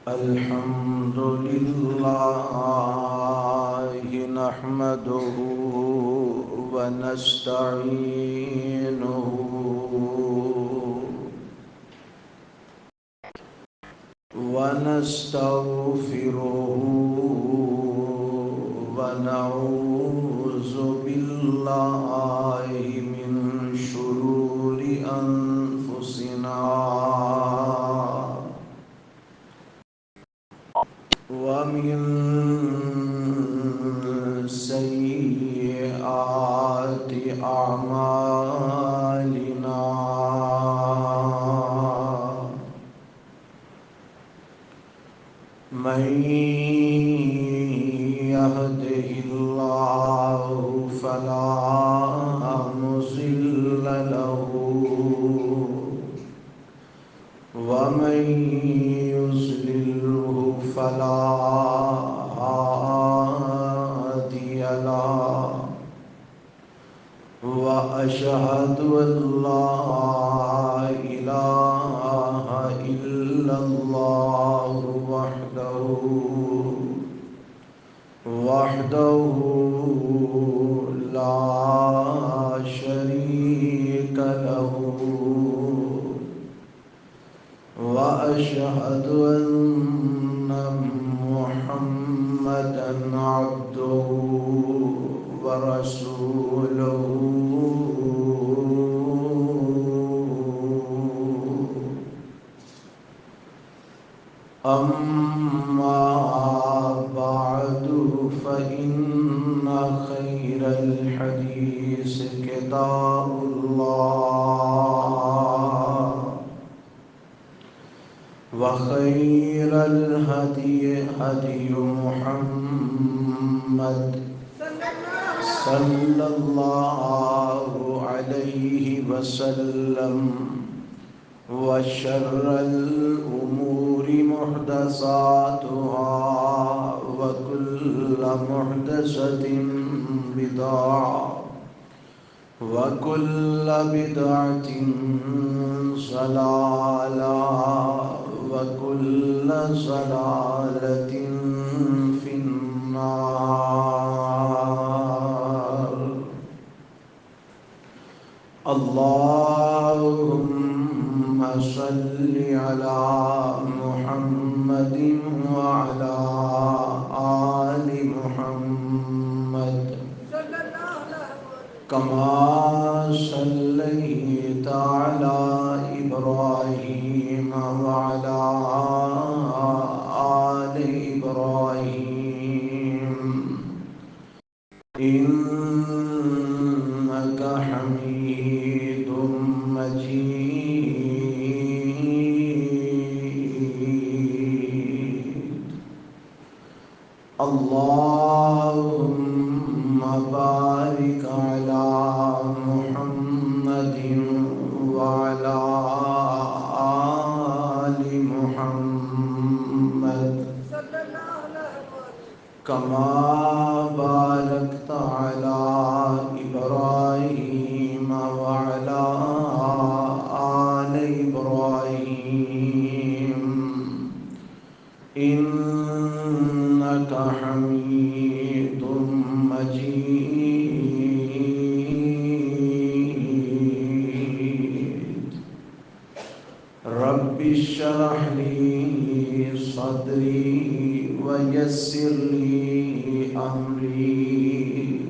الحمد لله نحمده ونستعينه ونستغفره ونعوذ بالله من شرور أنفسنا ومن سيئات أعمالنا من يهده الله فلا مضل له ومن يضلله فلا هادي له وأشهد أن لا إله إلا الله وحده لا شريك له وأشهد أن محمدًا عبده ورسوله أما بعد فإن خير الحديث كتاب الله وخير الهدي هدي محمد صلى الله عليه وسلم وشر الأمور محدثاتها وكل محدثة بدعة وكل بدعة ضلالة وكل ضلالة في النار. اللهم صل على محمد وعلى آل محمد كما صليت على إبراهيم وعلى آل إبراهيم إنك حميد مجيد. اللهم بارك على محمد وعلى آل محمد كما باركت على إبراهيم وعلى آل إبراهيم إنك حميد مجيد. رب اشرح لي صدري ويسر لي أمري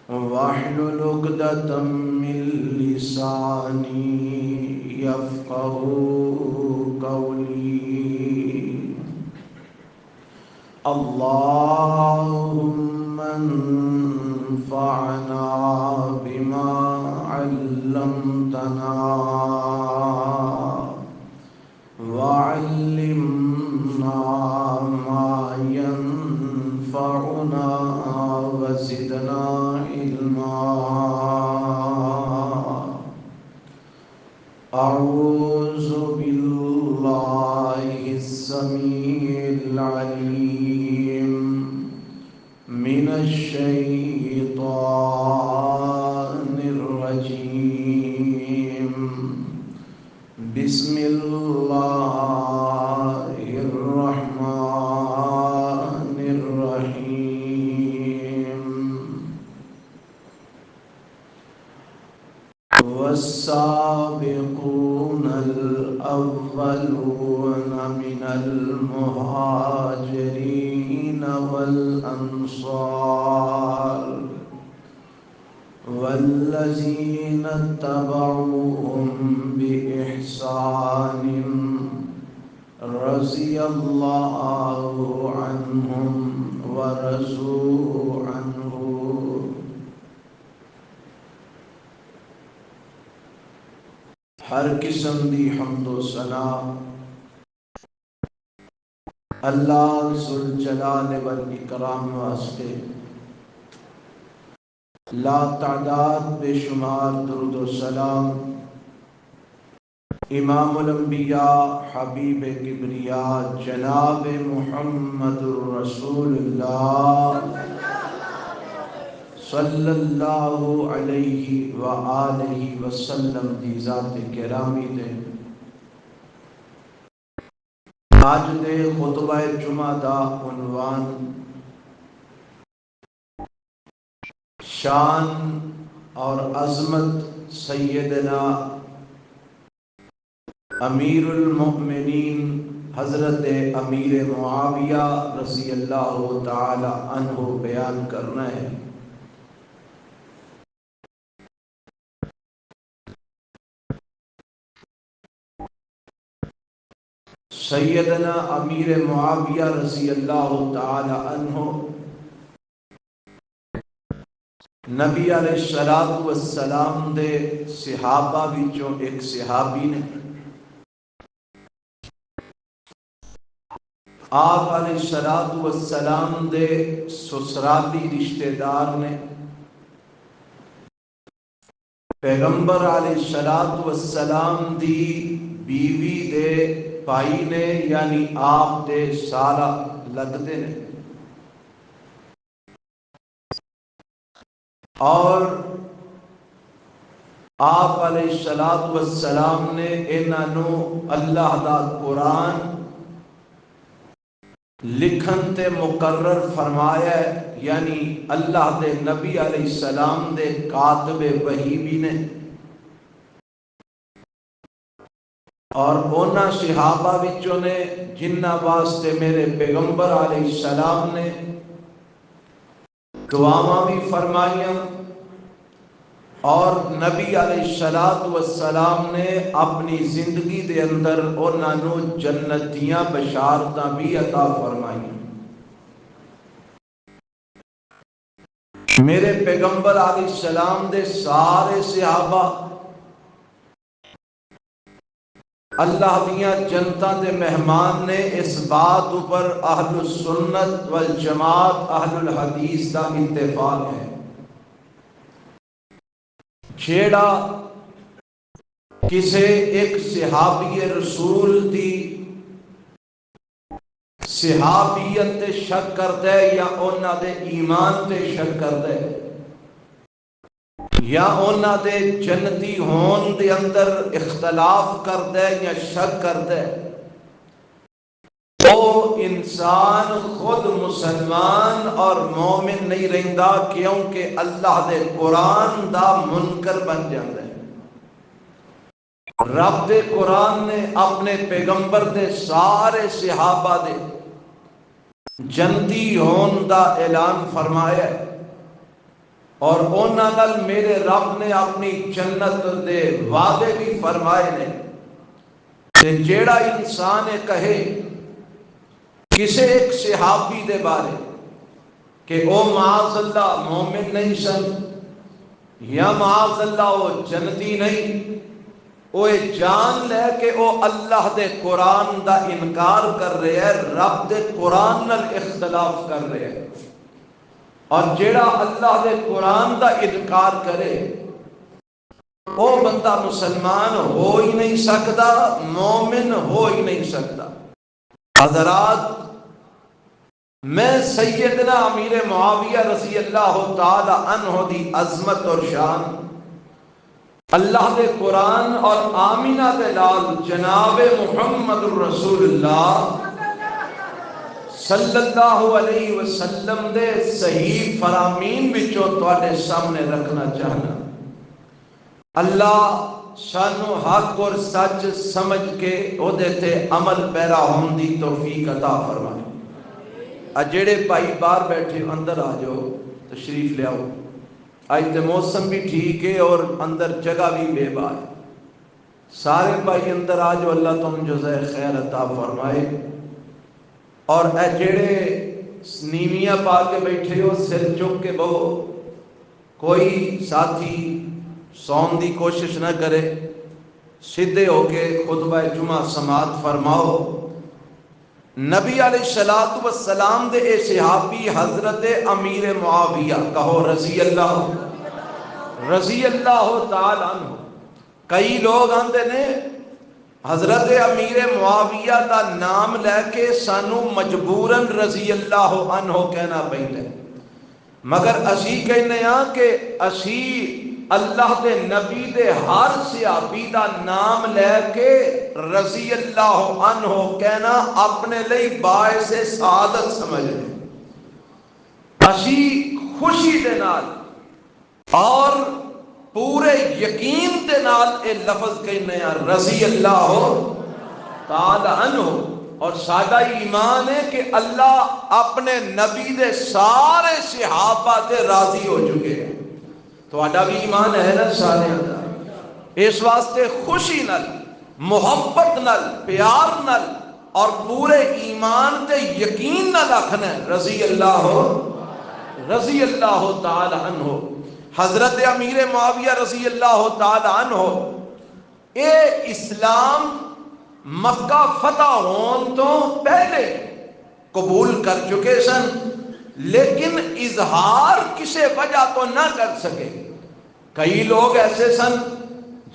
واحلل عقدة من لساني يفقهوا قولي. اللهم انفعنا بما علمتنا وعلمنا ما ينفعنا وزدنا علما. أعوذ بالله السميع العليم من الشيطان والسابقون الأولون من المهاجرين والأنصار والذين اتبعوهم بإحسان رضي الله عنهم ورضوا عنه. ہر قسم دی حمد و ثنا اللہ ذوالجلال والاکرام واسطے، لا تعداد بے شمار درود و سلام امام الانبیاء حبیب کبریاء جناب محمد الرسول اللہ صلی اللہ علیہ وآلہ وسلم دی ذات کرامی دے. آج دے خطبہ جمعہ دا عنوان شان اور عظمت سیدنا امیر المؤمنین حضرت امیر معاویہ رضی اللہ تعالی عنہ بیان کرنا ہے. سیدنا امیر معاویہ رضی اللہ تعالی عنہ نبی علیہ السلام دے صحابہ وچوں ایک صحابی نے. آپ علیہ السلام دے سسرالی رشتہ دار نے. پیغمبر علیہ السلام دی بیوی دے بھائی نے یعنی آپ دے سارا لگتے نے. اور آپ علیہ السلام نے انہوں اللہ دا قرآن لکھن تے مقرر فرمایا ہے، یعنی اللہ دے نبی علیہ السلام دے کاتب وحی بھی نے. اور اونا صحابہ وچوں نے جنہ واسطے میرے پیغمبر علیہ السلام نے دعاواں بھی فرمائیاں، اور نبی علیہ السلام نے اپنی زندگی دے اندر انہاں نو جنتیاں بشارتاں بھی عطا فرمائیاں. میرے پیغمبر علیہ السلام دے سارے صحابہ اللہ دیاں جنتاں دے مہمان نے. اس بات اوپر اہل السنت والجماعت اہل الحدیث دا اتفاق ہے. جیڑا کسے ایک صحابی رسول دی صحابیت تے شک کر دے یا انہاں دے ایمان تے شک کر دے یا انہاں دے جنتی ہون دے اندر اختلاف کر دے یا شک کر دے، وہ انسان خود مسلمان اور مومن نہیں رہندا، کیونکہ اللہ دے قرآن دا منکر بن جاندے. رب دے قرآن نے اپنے پیغمبر دے سارے صحابہ دے جنتی ہون دا اعلان فرمایا ہے، اور اونا نال میرے رب نے اپنی جنت دے وعدے بھی فرمائے نے. کہ جیڑا انسان کہے کسے ایک صحابی دے بارے کہ او معاذ اللہ مومن نہیں سن یا معاذ اللہ او جنتی نہیں، او جان لے کہ او اللہ دے قرآن دا انکار کر رہے ہیں، رب دے قرآن نال اختلاف کر رہے ہیں. اور جیڑا اللہ دے قرآن دا انکار کرے وہ بندہ مسلمان ہو ہی نہیں سکتا، مومن ہو ہی نہیں سکتا. حضرات، میں سیدنا امیر معاویہ رضی اللہ تعالی عنہ دی عظمت اور شان، اللہ دے قرآن اور آمینہ دے لال جناب محمد الرسول اللہ صلی اللہ علیہ وسلم دے صحیح فرامین بچوں تواڈے سامنے رکھنا چاہنا. اللہ سانو حق اور سچ سمجھ کے او دیتے عمل پیرا ہون دی توفیق عطا فرمائے۔ جڑے بھائی باہر بیٹھے اندر آ جاؤ، تشریف لے آؤ۔ آج تے موسم بھی ٹھیک ہے اور اندر جگہ بھی بے بار، سارے بھائی اندر آ جاؤ، اللہ تم جزائے خیر عطا فرمائے۔ اور اے جڑے نیویاں پا کے بیٹھے ہو سر چک کے بہو، کوئی ساتھی سون دی کوشش نہ کرے، سیدھے ہو کے خطبہ جمعہ سماعت فرماؤ۔ نبی علیہ السلام دے اے صحابی حضرت امیر معاویہ، کہو رضی اللہ تعالی عنہ۔ کئی لوگ آندے نے حضرت امیر معاویہ دا نام لے کے سانو مجبوراً رضی اللہ عنہ کہنا پہنتا ہے، مگر اسی کہنے ہاں کہ اسی اللہ دے نبی دے ہر صحابی دا نام لے کے رضی اللہ عنہ کہنا اپنے لئی باعث سعادت سمجھے، اسی خوشی دے نال اور پورے یقین دے نال اے لفظ کہنے ہیں رضی اللہ تعالی عنہ۔ اور سادہ ایمان ہے کہ اللہ اپنے نبی دے سارے صحابہ تے راضی ہو چکے ہیں، تو آڈا بھی ایمان ہے نا سارے اندر۔ اس واسطے خوشی نل، محبت نل، پیار نل اور پورے ایمان تے یقین نل آکھنا ہے رضی اللہ تعالی عنہ۔ حضرت امیر معاویہ رضی اللہ تعالی عنہ اے اسلام مکہ فتح ہون تو پہلے قبول کر چکے سن، لیکن اظہار کسے وجہ تو نہ کر سکے۔ کئی لوگ ایسے سن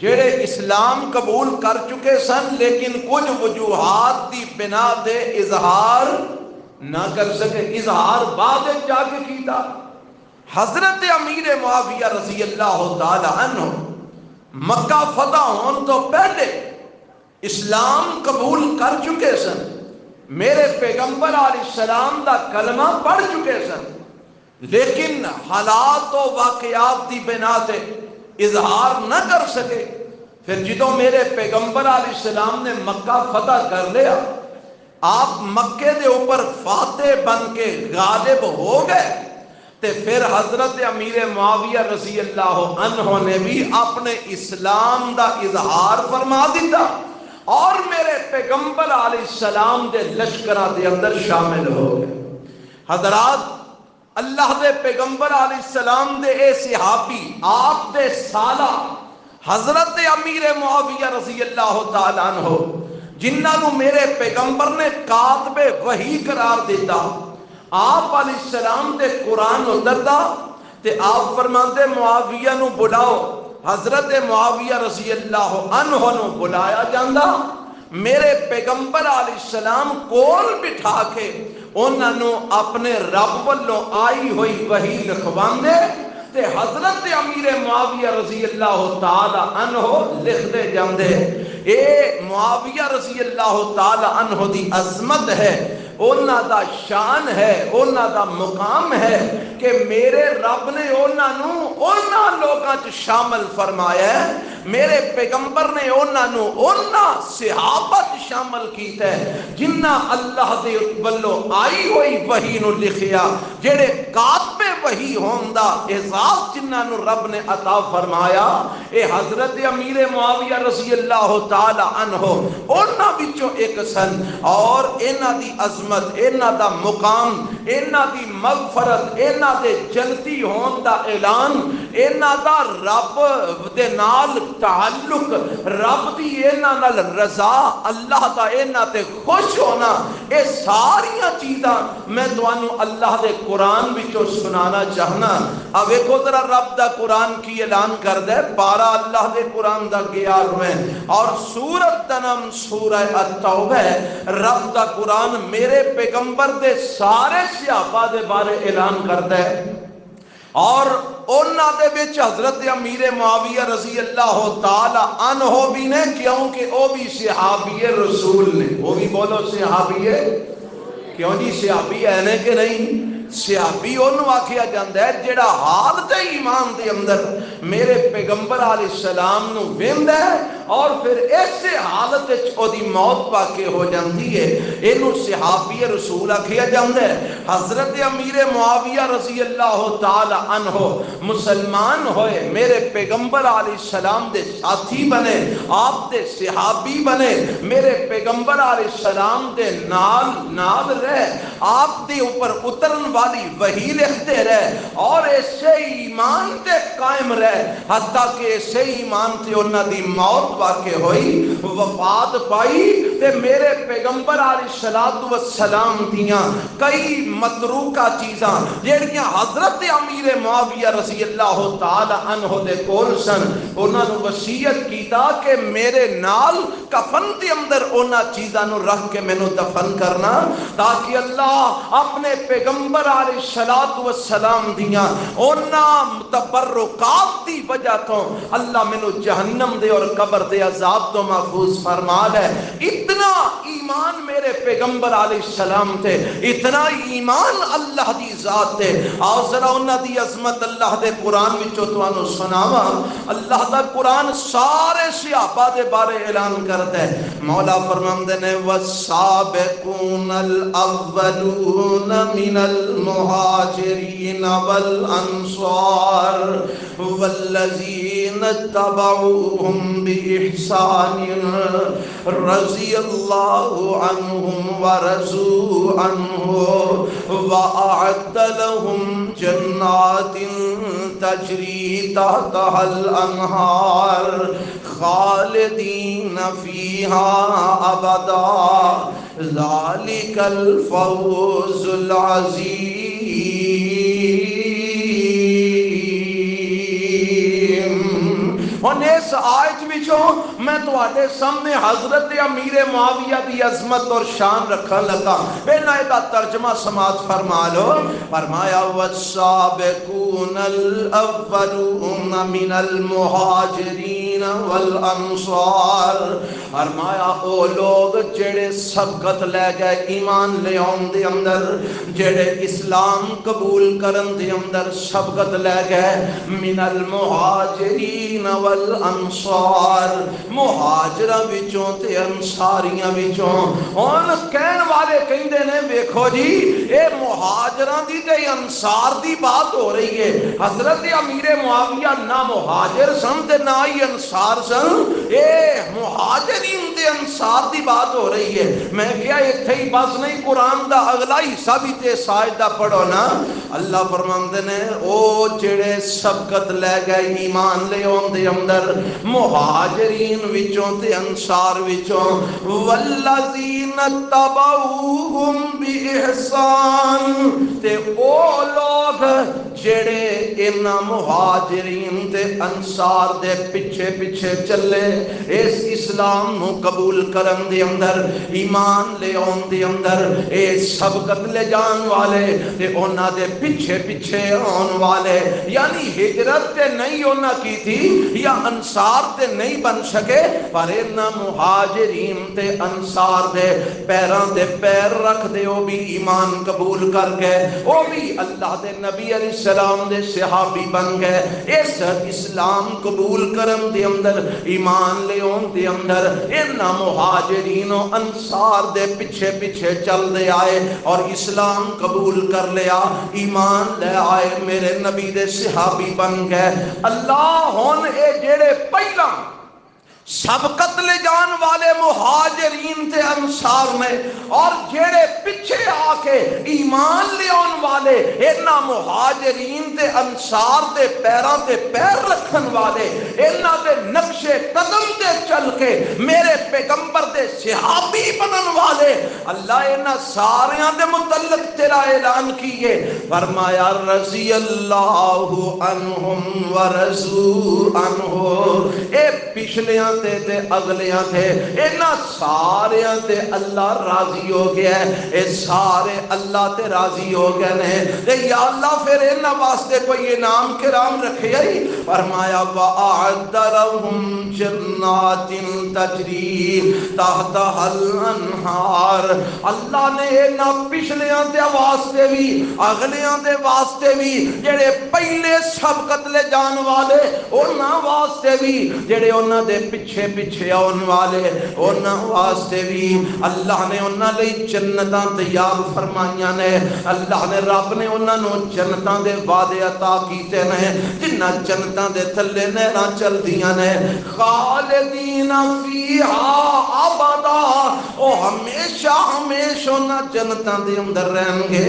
جڑے اسلام قبول کر چکے سن لیکن کچھ وجوہات دی بنا دے اظہار نہ کر سکے، اظہار بعد جا کے کیتا۔ حضرت امیر معاویہ رضی اللہ تعالی عنہ مکہ فتح ہون تو پہلے اسلام قبول کر چکے سن، میرے پیغمبر علیہ السلام دا کلمہ پڑھ چکے سن، لیکن حالات و واقعات دی بنا تے اظہار نہ کر سکے۔ پھر جدوں میرے پیغمبر علیہ السلام نے مکہ فتح کر لیا، آپ مکے دے اوپر فاتح بن کے غالب ہو گئے، تے پھر حضرت امیر معاویہ رضی اللہ عنہ نے بھی اپنے اسلام دا اظہار فرما دیتا اور میرے پیغمبر علیہ السلام دے لشکرہ دے اندر شامل ہو گئے۔ حضرات، اللہ دے پیغمبر علیہ السلام دے اے صحابی، آپ دے سالہ حضرت امیر معاویہ رضی اللہ تعالیٰ عنہ، جنہاں نو میرے پیغمبر نے کاتب وحی قرار دیتا، آپ علیہ السلام دے قرآن اتردا تے آپ فرماتے معاویہ نو بلاؤ۔ حضرت معاویہ رضی اللہ عنہ نو بلایا جاندہ، میرے پیغمبر علیہ السلام کول بٹھا کے انہاں نو اپنے رب والوں آئی ہوئی وحی لکھواندے تے حضرت امیر معاویہ رضی اللہ تعالی عنہ لکھ دے جاندے۔ اے معاویہ رضی اللہ تعالی عنہ دی عظمت ہے، انہاں دا شان ہے، انہاں دا مقام ہے کہ میرے رب نے انہاں لوگاں چ شامل فرمایا ہے، میرے پیغمبر نے انہاں صحابہ چ شامل کیتا ہے جنہاں اللہ دے ولوں آئی ہوئی وحی نو لکھیا، جڑے کاتب وحی ہوندا اعزاز جنہاں نو رب نے عطا فرمایا۔ اے حضرت امیر معاویہ رضی اللہ تعالی عنہ انہاں وچوں ایک سن، اور انہاں دی عظمت، انہاں دا مقام، انہاں دی مغفرت، انہاں دے جنتی ہون دا اعلان، انہاں دا رب دے نال تعلق، رب دی انہاں نال رضا، اللہ دا انہاں تے خوش ہونا، اے ساریاں چیزاں میں تانوں اللہ دے قرآن وچوں سنانا چاہنا۔ اب ویکھو ذرا رب دا قرآن کی اعلان کردا ہے، پارا اللہ دے قرآن دا 11ویں اور سورۃ دا نام سورہ التوبہ ہے۔ رب دا قرآن میرے پیغمبر دے سارے صحابہ دے بارے اعلان کردا ہے، اور انہاں دے وچ حضرت امیر معاویہ رضی اللہ تعالی عنہ بھی نے، کیونکہ او بھی صحابی رسول نے۔ وہ بھی بولو صحابی ہے، کیوں جی صحابی ہے کہ نہیں؟ صحابی انہوں آکھیا جاندہ ہے جڑا حالت ایمان دے اندر میرے پیغمبر علیہ السلام نو ویندہ ہے اور پھر ایسے حالت او دی موت واقع ہو جاندی ہے، انہوں صحابی رسول آکھیا جاندہ ہے۔ حضرت امیر معاویہ رضی اللہ تعالی عنہ مسلمان ہوئے، میرے پیغمبر علیہ السلام دے ساتھی بنے، آپ دے صحابی بنے، میرے پیغمبر علیہ السلام دے نال رہ، آپ دے اوپر اترن والی وحی لکھتے رہے اور ایسے ایمان تے قائم رہے حتیٰ کہ ایسے ایمان تے انہاں دی موت واقع ہوئی، وفات پائی تے میرے پیغمبر علیہ السلام دیاں کئی متروکہ چیزاں جیڑیاں حضرت امیر معاویہ رضی اللہ تعالی عنہ دے کول سن، انہاں نو وصیت کیتا کہ میرے نال کفن دے اندر انہاں چیزاں نو رکھ کے مینوں دفن کرنا تاکہ اللہ اپنے پیغمبر علیہ السلام دیاں انہاں تبرکات دی وجہ تو اللہ مینوں جہنم دے اور قبر دے عذاب تو محفوظ فرما لے۔ اتنا ایمان میرے پیغمبر علیہ السلام تے، اتنا ایمان اللہ دی ذات تے۔ آؤ ذرا انہاں دی عظمت اللہ دے قرآن وچوں تانوں سناواں۔ اللہ دا قرآن سارے صحابہ دے بارے اعلان کردا ہے۔ مولا فرماندے نے والسابقون الاولون من المہاجرین والانصار والذین اتبعوهم بإحسان رضی اللہ عنہم ورضوا عنہ وأعد لهم جنات تجری تحتها الانہار خالدین فیہا ابدا ذالک الفوز العظیم۔ اور اس آیت وچوں میں تواڈے سامنے حضرت امیر معاویہ دی عظمت اور شان رکھن لگا، پہلا دا ترجمہ سماعت فرما لو۔ فرمایا والسابقون الاولون من المہاجرین والانصار، فرمایا او لوگ جڑے سبقت لے گئے ایمان لے آن دے اندر، جڑے اسلام قبول کرن دے اندر سبقت لے گئے، من المہاجرین والانصار، مہاجرہ وچوں تے انصاریاں وچوں۔ ان کہن والے کہندے نے ویکھو جی اے مہاجراں دی تے انصار دی بات ہو رہی ہے، حضرت امیر معاویہ نہ مہاجر سن تے نہ ہی انصار سن، اے مہاجرین تے انصار دی بات ہو رہی ہے۔ میں کیا ایتھے ہی بس نہیں، قرآن دا اگلا حصہ بھی تے ساجدہ پڑھو نا۔ اللہ فرماندے نے او جڑے سبقت لے گئے ایمان لے آن دے اندر مہاجرین وچوں تے انصار وچوں، والذین تبعوہم بإحسان، تے او لوگ جڑے انہاں مہاجرین تے انصار دے پیچھے پیچھے چلے، اس اسلام نو قبول کرن دے اندر، ایمان لے آن دے اندر، اے سبقت لے جان والے تے انہاں دے پیچھے پیچھے آن والے، یعنی ہجرت تے نہیں انہاں کی تھی یا انصار تے نہیں بن سکے، پر انہاں مہاجرین تے انصار دے پیران دے پیر رکھ دے، وہ بھی ایمان قبول کر گئے، وہ بھی اللہ دے نبی علیہ السلام دے صحابی بن گئے۔ اس اسلام قبول کرن دے اندر، ایمان لے اون دے اندر، انہاں مہاجرین و انصار دے پیچھے پیچھے چل دے آئے اور اسلام قبول کر لیا، ایمان لے آئے، میرے نبی دے صحابی بن گئے۔ اللہ ہون اے جیڑے پہلا سبقت لے جان والے مہاجرین تے انصار نے، اور جیڑے پیچھے آ کے ایمان لے آن والے انہاں مہاجرین تے انصار دے پیران تے پیر رکھن والے، انہاں دے نقش قدم تے چل کے میرے پیغمبر دے صحابی بنن والے، اللہ انہاں ساریاں دے متعلق تیرا اعلان کیے، فرمایا رضی اللہ عنہم ورضوا عنہ۔ اے پچھلیاں تے اگلیاں تے انہاں ساریاں تے اللہ راضی ہو گیا ہے، اے سارے اللہ تے راضی ہو گئے نے تے یا اللہ پھر انہاں واسطے کوئی انعام کرام رکھے ہی؟ فرمایا وَأَعَدَّ لَهُمْ جَنَّاتٍ تَجْرِي تَحْتَهَا الْأَنْهَارُ، اللہ نے انہاں پچھلیاں دے واسطے بھی اگلیاں دے واسطے بھی جڑے پہلے سبقت لے جان والے انہاں واسطے بھی جڑے انہاں دے پیچھے پیچھے آن والے انہاں واسطے بھی اللہ نے انہاں لئی جنتاں تیار فرمائیاں نے، اللہ نے رب نے انہاں نو جنتاں دے وعدے عطا کیتے نے جنہاں جنتاں دے تھلے نہراں چل دیاں نے خالدین فیہا ابدا، او ہمیشہ ہمیشہ انہاں جنتاں دے اندر رہیں گے،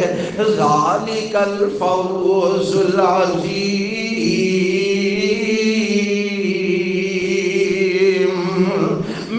ذالک الفوز العظیم۔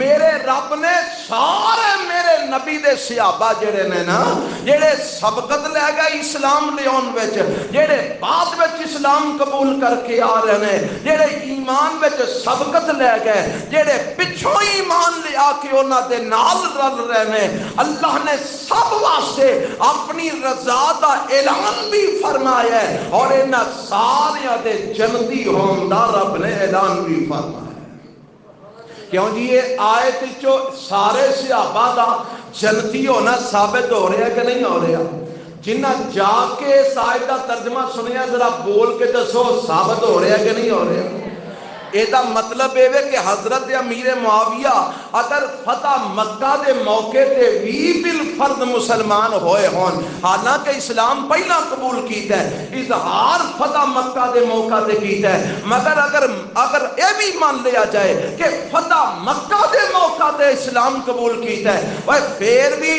میرے رب نے سارے میرے نبی دے صحابہ جڑے نے نا جڑے سبقت لے گئے اسلام لیون وچ، جڑے بعد وچ اسلام قبول کر کے آ رہے ہیں، جڑے ایمان وچ سبقت لے گئے، جڑے پچھوں ایمان لے آ کے انہاں دے نال رل رہے ہیں، اللہ نے سب واسطے اپنی رضا دا اعلان بھی فرمایا ہے اور انہاں سارے دے جنتی ہون دا رب نے اعلان بھی فرمایا۔ کیوں جی یہ آیت جو سارے صحابہ دا جنتی ہونا ثابت ہو رہا ہے کہ نہیں ہو رہا؟ جنہ جا کے اس آیت دا ترجمہ سنیا ذرا بول کے دسو ثابت ہو رہا ہے کہ نہیں ہو رہا؟ ایدہ مطلب ہے کہ حضرت امیر معاویہ اگر فتح مکہ دے موقع تے بھی بالفرد مسلمان ہوئے ہون، حالانکہ اسلام پہلا قبول کیتا ہے، اظہار فتح مکہ دے موقع تے کیتا ہے، مگر اگر یہ بھی مان لیا جائے کہ فتح مکہ دے موقع تے اسلام قبول کیتا ہے، وہ پھر بھی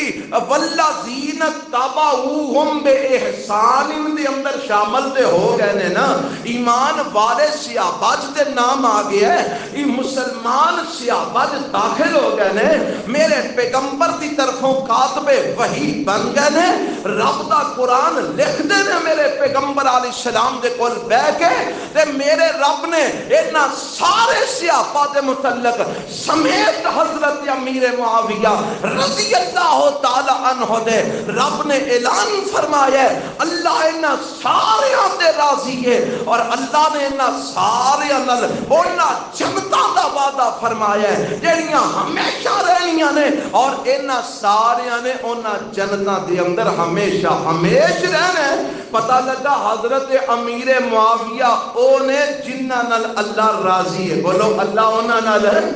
والذین تبعوہم بے احسان دے اندر شامل دے ہو گئے نے نا، ایمان والے صحابہ دے نام آ گیا ہے، یہ مسلمان صحابہ داخل ہو گئے نے، میرے پیغمبر دی طرفوں کاتب وحی بن گئے نے، رب دا قرآن لکھ دے نے میرے پیغمبر علیہ السلام دے کول بے کے تے میرے رب نے اتنا سارے صحابہ دے متعلق سمیت حضرت امیر معاویہ رضی اللہ تعالی عنہ دے رب نے اعلان فرمایا ہے اللہ انہاں سارے دے راضی ہے اور اللہ نے انہاں سارے نال انہاں جنتاں دا وعدہ فرمایا ہے جڑیاں ہمیشہ رہنیاں نے اور انہاں ساریاں نے انہاں جنتاں دے اندر ہمیشہ ہمیش رہنا ہے۔ پتہ لگا حضرت امیر معاویہ اونے جنہاں نال اللہ راضی ہے، بولو اللہ انہاں نال ہے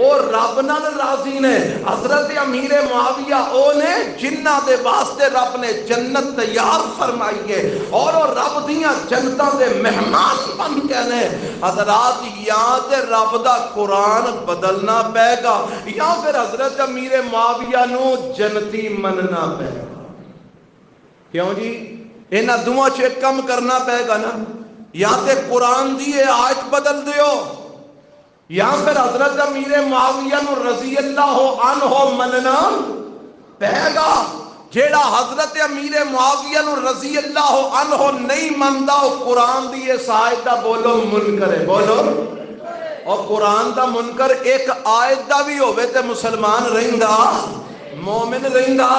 اور رب نال راضی نے، حضرت امیر معاویہ اونے جنہ دے واسطے رب نے جنت تیار فرمائی ہے اور رب دیاں جنتاں دے مہمان بن کے نے۔ حضرات یا تے رب دا قرآن بدلنا پے گا یا پھر حضرت امیر معاویہ نو جنتی مننا پے گا، کیوں جی انہاں دوواں چ ایک کم کرنا پے گا نا، یا تے قرآن دی آیت بدل دیو یا پھر حضرت امیر معاویہ نو رضی اللہ عنہ مننا پے گا۔ جیڑا حضرت امیر معاویہ نو رضی اللہ عنہ نہیں مندا وہ قرآن دی اس آیت دا بولو منکر ہے، بولو، اور قرآن دا منکر ایک آیت دا بھی ہوئے تے مسلمان رہندا مومن رہندا،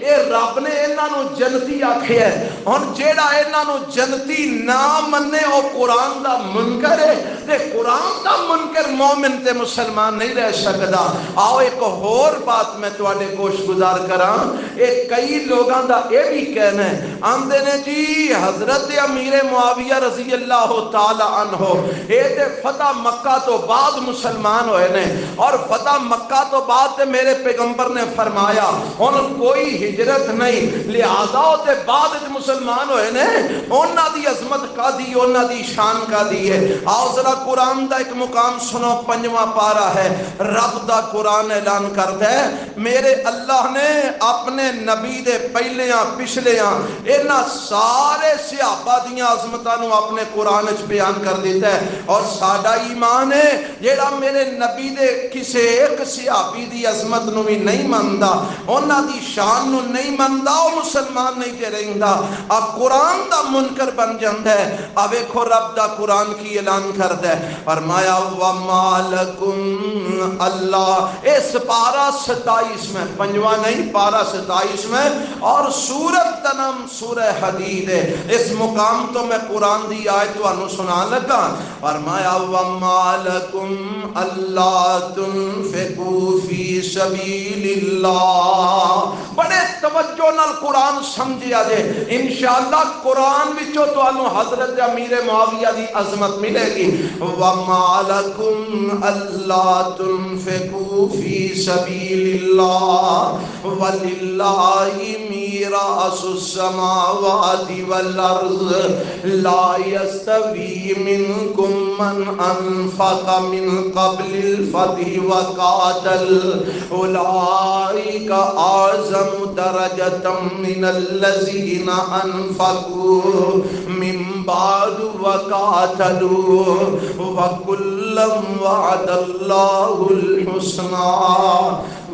اے رب نے انہاں نو جنتی آکھے ہے، ہن جیڑا انہاں نو جنتی نہ مننے او قرآن دا منکر ہے تے قرآن دا منکر مومن تے مسلمان نہیں رہ سکدا۔ آؤ ایک اور بات میں تواڈے گوش گزار کراں، اے کئی لوگاں دا اے بھی کہنا ہے آندے نے جی حضرت امیر معاویہ رضی اللہ تعالی عنہ اے تے فتح مکہ تو بعد مسلمان ہوئے نے اور فتح مکہ تو بعد تے میرے پیغمبر نے فرمایا ہن کوئی ہجرت نہیں لہذا تے بعد مسلمان ہوئے نے، انہاں دی عظمت کا دی انہاں دی شان کا دی ہے۔ آؤ ذرا قرآن دا ایک مقام سنو، 5واں پارہ ہے، رب دا قرآن اعلان کرتا ہے میرے اللہ نے اپنے نبی دے پہلیاں پچھلیاں انہاں سارے صحابہ دیاں عظمتاں نو اپنے قرآن وچ بیان کر دیتا ہے اور ساڈا ایمان ہے جیڑا میرے نبی دے کسے ایک صحابی دی عظمت نو بھی نہیں ماندا، انہاں دی شان نو نو نہیں مندا او مسلمان نہیں تے رہندا آ قرآن دا منکر بن جاندا ہے آ ویکھو رب دا قرآن کی اعلان کردا ہے فرمایا وما لکم اللہ اس پارہ 27 میں پنجواں نہیں پارہ 27 میں اور سورت دا نام سورہ حدید ہے اس مقام تو میں قرآن دی آیت تو سنا لگا فرمایا وما لکم اللہ تنفقوا فی سبیل اللہ بڑے توجہ نال قرآن سمجھیا جے انشاءاللہ قرآن وچوں تانوں حضرت امیر معاویہ دی عظمت ملے گی وما لکم اللہ تنفقوا فی سبیل اللہ وللہ میراث السماوات والارض لا يستوي منكم من انفق من قبل الفتح وقاتل اولئك اعظم درجة من الذين انفقوا من بعد وقاتلوا وكلا وعد الله الحسنى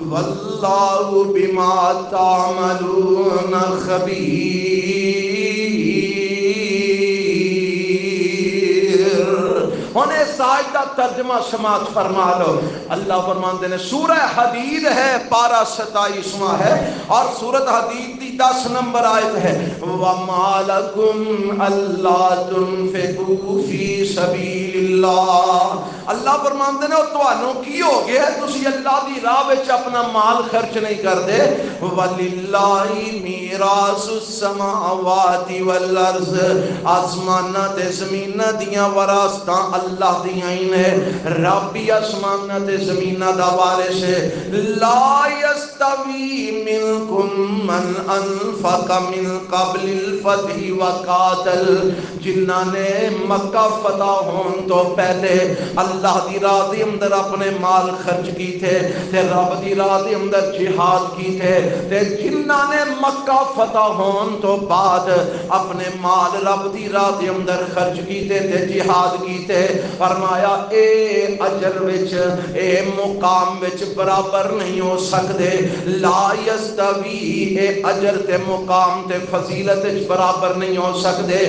واللہ بما تعملون خبیر انہیں ساجدہ ترجمہ سماعت فرما لو اللہ فرماندے نے سورہ حدید ہے پارہ 27واں ہے اور سورت حدید دی 10 نمبر آیت ہے وَمَا لَكُمْ أَلَّا تُنْفِقُوا فِي سَبِيلِ اللَّهِ اللہ فرماندے نے تو انہوں کی ہو گیا تسی اللہ دی راہ وچ اپنا مال خرچ نہیں کر دے وَلِلَّهِ مِيرَاثُ السَّمَاوَاتِ وَالْأَرْضِ آسمانہ تے زمینہ دیاں وراثتاں اللہ دیاں نے ربی آسمانہ تے زمینہ دا وارث ہے لا یستوی منکم من انفق من قبل الفتح وقاتل جنہاں نے مکہ فتح ہون تو پہلے اللہ دی راہ دے اندر اپنے مال خرچ کی تھے تے رب دی راہ دے اندر جہاد کی تھے تے جنہاں نے مکہ فتح ہون تو بعد اپنے مال رب دی راہ دے اندر خرچ کیتے تے جہاد کیتے فرمایا اے اجر وچ اے مقام وچ برابر نہیں ہو سکدے لا یستوی اے اجر تے مقام تے فضیلت وچ برابر نہیں ہو سکدے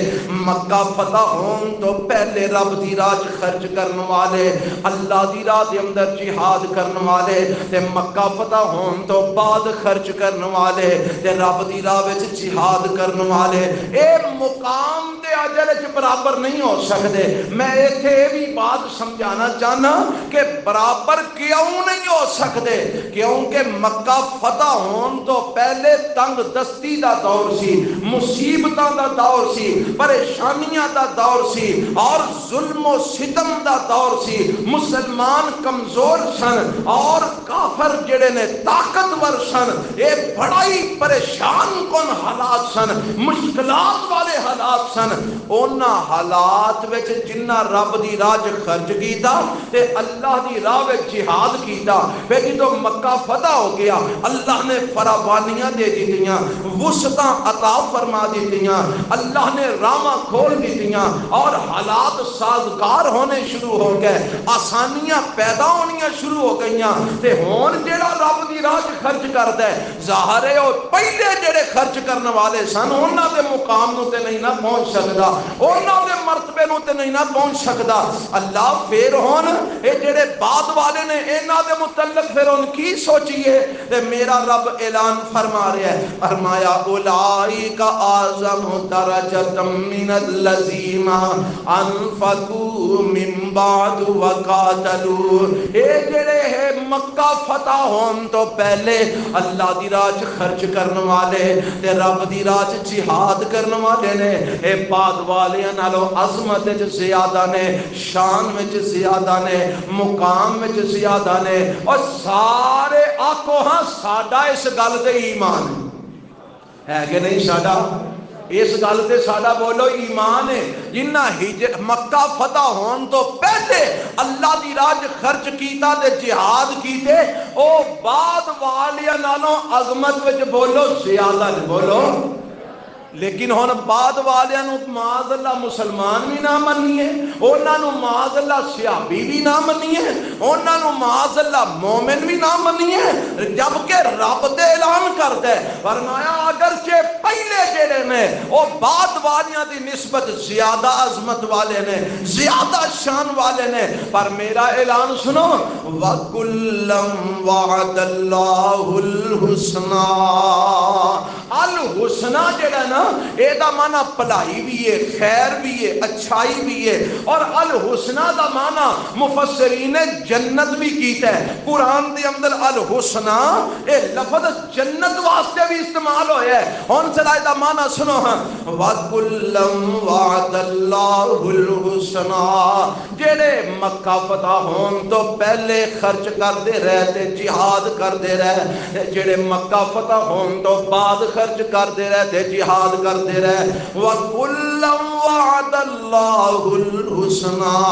مکہ فتح ہون تو پہلے رب دی راہ خرچ کرن والے اللہ دی راہ دے اندر جہاد کرن والے تے مکہ فتح ہون تو بعد خرچ کرن والے تے رب دی راہ وچ جہاد کرن والے اے مقام دے اجر وچ برابر نہیں ہو سکدے میں ایتھے بھی بات سمجھانا چاہنا کہ برابر کیوں نہیں ہو سکتے کیونکہ مکہ فتح ہون تو پہلے تنگ دستی دا دور سی مصیبتاں دا دور سی پریشانیاں دا دور سی اور ظلم و ستم دا دور سی مسلمان کمزور سن اور کافر جڑے نے طاقتور سن اے بڑا ہی پریشان کن حالات سن مشکلات والے حالات سن اونا حالات وچ جنہ رب دی راہ خرچ کیتا تے اللہ دی راہ وچ جہاد کیتا پھر جدوں مکہ فتح ہو گیا اللہ نے فراوانیاں دے دتیاں وسعتاں عطا فرما دتیاں اللہ نے راہاں کھول دتیاں اور حالات سازگار ہونے شروع ہو گئے آسانیاں پیدا ہونیاں شروع ہو گئیاں تے ہون جڑا رب دی راہ خرچ کردا ہے ظاہر ہے او پہلے جڑے خرچ کرن والے سن انہاں دے مقام نو تے نہیں نہ پہنچ سکدا انہاں دے مرتبے نو تے نہیں نہ پہنچ سکدا اللہ پھر ہون اے جڑے بعد والے نے انہاں دے متعلق پھر ان کی سوچئے تے میرا رب اعلان فرما رہا ہے فرمایا اولئک اعظم درجۃ من الذین انفقوا من بعد وقاتلوا اے جڑے ہے مکہ فتح ہون تو پہلے اللہ دی راہ خرچ کرن والے تے رب دی راہ جہاد کرن والے نے اے بعد والیاں نالوں عظمت وچ زیادہ نے شان وچ زیادہ نے مقام وچ زیادہ نے اور سارے آکو ہاں ساڈا اس گل تے ایمان ہے کہ نہیں ساڈا اس گل تے ساڈا بولو ایمان ہے جنہ مکہ فتح ہون تو پہلے اللہ دی راہ خرچ کیتا تے جہاد کیتے او بعد والیاں نالوں عظمت وچ بولو زیادہ نے بولو لیکن ہن بعد والے معاذ اللہ مسلمان بھی نہ منیے، انہاں نو معاذ اللہ صحابی بھی نہ منیے، انہاں نو معاذ اللہ مومن بھی نہ منیے، جبکہ رب تے اعلان کردا ہے، فرمایا اگرچہ پہلے جڑے نے او بعد والیاں دی نسبت زیادہ عظمت والے نے، زیادہ شان والے نے، پر میرا اعلان سنو، وَكُلًّا وَعَدَ اللَّهُ الْحُسْنَى، الحسنہ جڑا نا اے دا معنی پلائی بھی ہے، خیر بھی ہے، اچھائی بھی ہے، اور الحسنہ دا معنی مفسرین جنت بھی کیتا ہے۔ قرآن دے اندر الحسنہ اے لفظ جنت واسطے بھی استعمال ہویا ہے۔ ہن چلا دا معنی سنو ہاں، وَكُلًّا وَعَدَ اللَّهُ الْحُسْنَى، جڑے مکہ فتح ہون تو پہلے خرچ کردے رہے تے جہاد کردے رہے، جڑے مکہ فتح ہون تو بعد خرچ کردے رہے تے جہاد کردے رہے، وَكُلًّا وَعَدَ اللَّهُ الْحُسْنَى،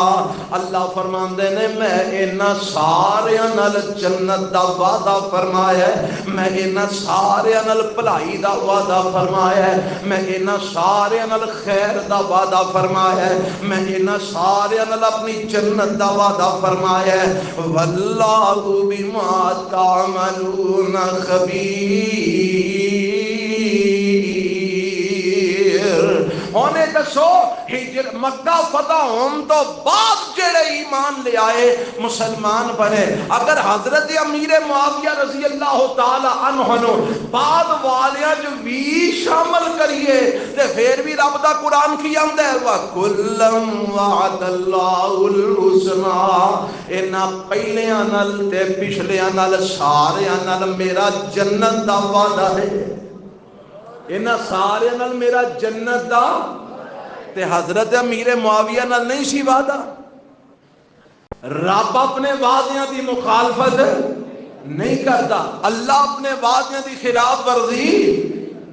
اللہ فرماندے نے میں انہاں ساریاں نال جنت دا وعدہ فرمایا ہے، میں انہاں ساریاں نال بھلائی دا وعدہ فرمایا ہے، میں انہاں ساریاں نال خیر دا وعدہ فرمایا ہے، میں انہاں ساریاں نال اپنی جنت دا وعدہ فرمایا ہے، وَاللَّهُ بِمَا تَعْمَلُونَ خَبِيرٌ۔ ہونے دسو ہجر مکہ فتح ہون تو بعد جڑے ایمان لے آئے مسلمان بنے، اگر حضرت امیر معاویہ رضی اللہ تعالی عنہ نو بعد والیاں جو بھی شامل کریے تے پھر بھی رب دا قرآن کی آمدہ ہے، وَكُلًّا وَعَدَ اللَّهُ الْحُسْنَى، انہاں پہلیاں نال تے پچھلیاں نال ساریاں نال میرا جنت دا وعدہ ہے، انہاں سارے نال میرا جنت دا، تے حضرت امیر معاویہ نال نہیں سی وعدہ۔ رب اپنے وعدیاں دی مخالفت نہیں کرتا، اللہ اپنے وعدیاں دی خلاف ورزی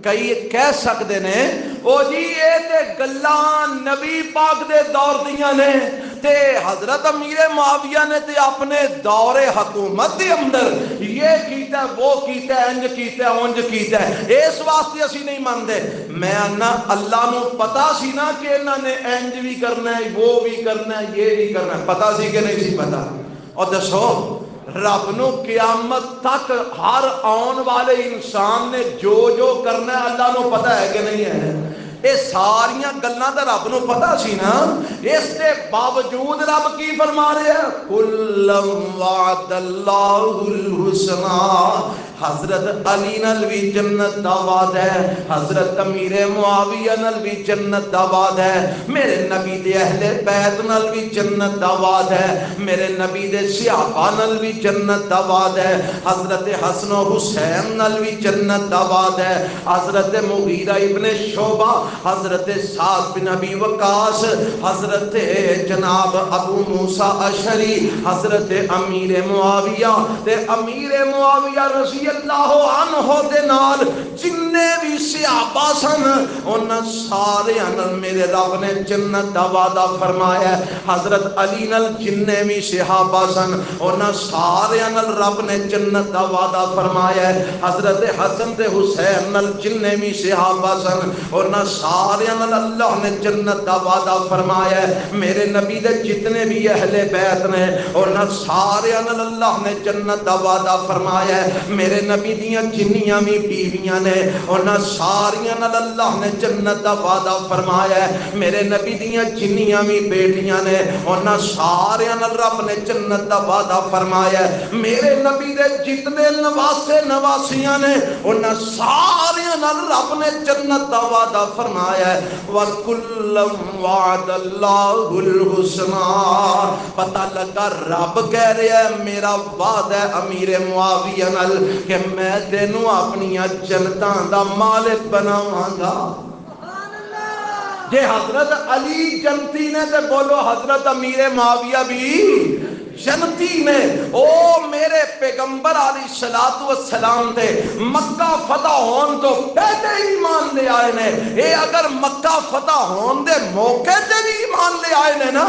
کئی کہہ سکتے نے او جی اے تے گلاں نبی پاک دے دور دیاں نے، تے حضرت امیر معاویہ نے تے اپنے دور حکومت دے اندر یہ کیتا ہے، وہ کیتا ہے، انج کیتا ہے، اونج کیتا ہے، اس واسطے اسی نہیں ماندے۔ میں انا اللہ نو پتا سی نا کہ انہاں نے انج بھی کرنا ہے، وہ بھی کرنا ہے، یہ بھی کرنا ہے، پتا سی کہ نہیں سی پتا؟ اور دسو رب نو قیامت تک ہر آن والے انسان نے جو جو کرنا ہے اللہ نو پتا ہے کہ نہیں ہے؟ اے ساریاں گلاں تے رب نو پتا سی نا، اس کے باوجود رب کی فرما رہے ہیں، کُلًّا وَعَدَ اللَّهُ الْحُسْنَى، حضرت علی نال بھی جنت دا وعدہ ہے، حضرت امیر معاویہ نال بھی جنت دا وعدہ ہے، میرے نبی دے اہل بیت نال بھی جنت دا وعدہ ہے، میرے نبی دے صحابہ نال بھی جنت دا وعدہ ہے، حضرت حسن و حسین نال بھی جنت دا وعدہ ہے، حضرت مغیرہ ابن شعبہ، حضرت سعد بن ابی وقاص، حضرت جناب ابو موسیٰ اشعری، حضرت امیر معاویہ تے امیر معاویہ رضی اللہ عنہ دے نال جننے بھی صحابہ سن انہاں سارے نال میرے رب نے جنت دا وعدہ فرمایا ہے، حضرت علی نال جننے بھی صحابہ سن انہاں سارے نال رب نے جنت دا وعدہ فرمایا ہے، حضرت حسن تے حسین نال جننے بھی صحابہ سن انہاں سارے نال اللہ نے جنت دا وعدہ فرمایا ہے، میرے نبی دے جتنے بھی اہل بیت نے انہاں سارے نال اللہ نے جنت دا وعدہ فرمایا ہے، میرے نبی دیاں جنیاں بھی بیویاں نے انہاں ساریاں نال اللہ نے جنت دا وعدہ فرمایا ہے، میرے نبی دیاں جنیاں بھی بیٹیاں نے انہاں ساریاں نال رب نے جنت دا وعدہ فرمایا ہے، میرے نبی دے جتنے نواسے نواسیاں نے انہاں ساریاں نال رب نے جنت دا وعدہ فرمایا ہے، وَكُلًّا وَعَدَ اللَّهُ الْحُسْنَى، پتہ لگا رب کہہ رہا ہے میرا وعدہ ہے امیر معاویہ نال کہ میں تینوں اپنی جنتاں دا مالک بناواں گا۔ جے حضرت علی جنتی نے تے بولو حضرت امیر معاویہ بھی جنتی نے، او میرے پیغمبر علیہ السلام تے مکہ فتح ہون تو پہلے ایمان لے آئے نے، اے اگر مکہ فتح ہون دے موقع تے بھی ایمان لے آئے نے نا،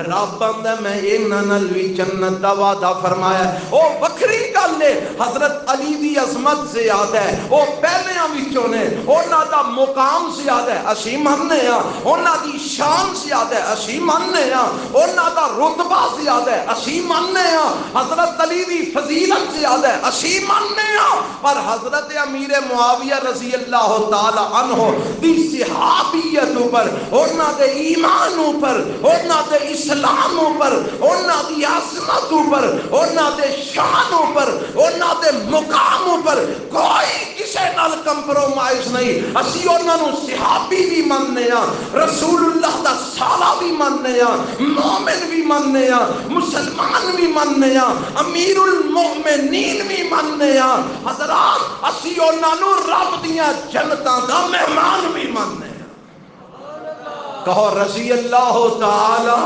رب اندے میں انہاں نال وی جنت دا وعدہ فرمایا ہے، او وکھری گل ہے، حضرت علی دی عظمت زیادہ ہے، او پہلے پہلیاں وچوں نے، انہاں دا مقام زیادہ ہے اسی مننے ہاں، انہاں دی شان زیادہ ہے اسی مننے ہاں، انہاں دا رتبہ زیادہ ہے اسی مننے ہاں، حضرت علی دی فضیلت زیادہ ہے اسی مننے ہاں، پر حضرت امیر معاویہ رضی اللہ تعالی عنہ دی صحابیت پر، انہاں دے ایمان پر، انہاں دے اسلام پر، انہاں دی عظمت پر، انہاں دے شان پر، انہاں دے مقام پر کوئی کسے نال کمپرومائز نہیں، اسی انہاں نو صحابی بھی مننے ہاں، رسول اللہ دا سالہ بھی مننے ہاں، مومن بھی مننے ہاں، مسلمان بھی مننے ہاں، امیر المؤمنین بھی مننے ہاں، حضرات اسی انہاں نو رب دیاں جنتاں دا مہمان بھی مننے ہاں۔ کہو رضی اللہ تعالی،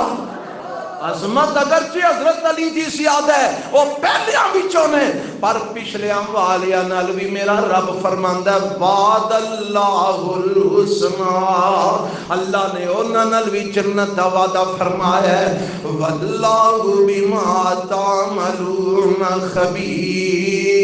عظمت اگرچہ حضرت علی دی زیادہ ہے وہ پہلیاں بچوں نے، پر پچھلیاں والیاں نال بھی میرا رب فرماندا ہے وعد اللہ الحسنی، اللہ نے انہاں نال بھی جنت دا وعدہ فرمایا ہے، واللہ بما تعملون خبیر۔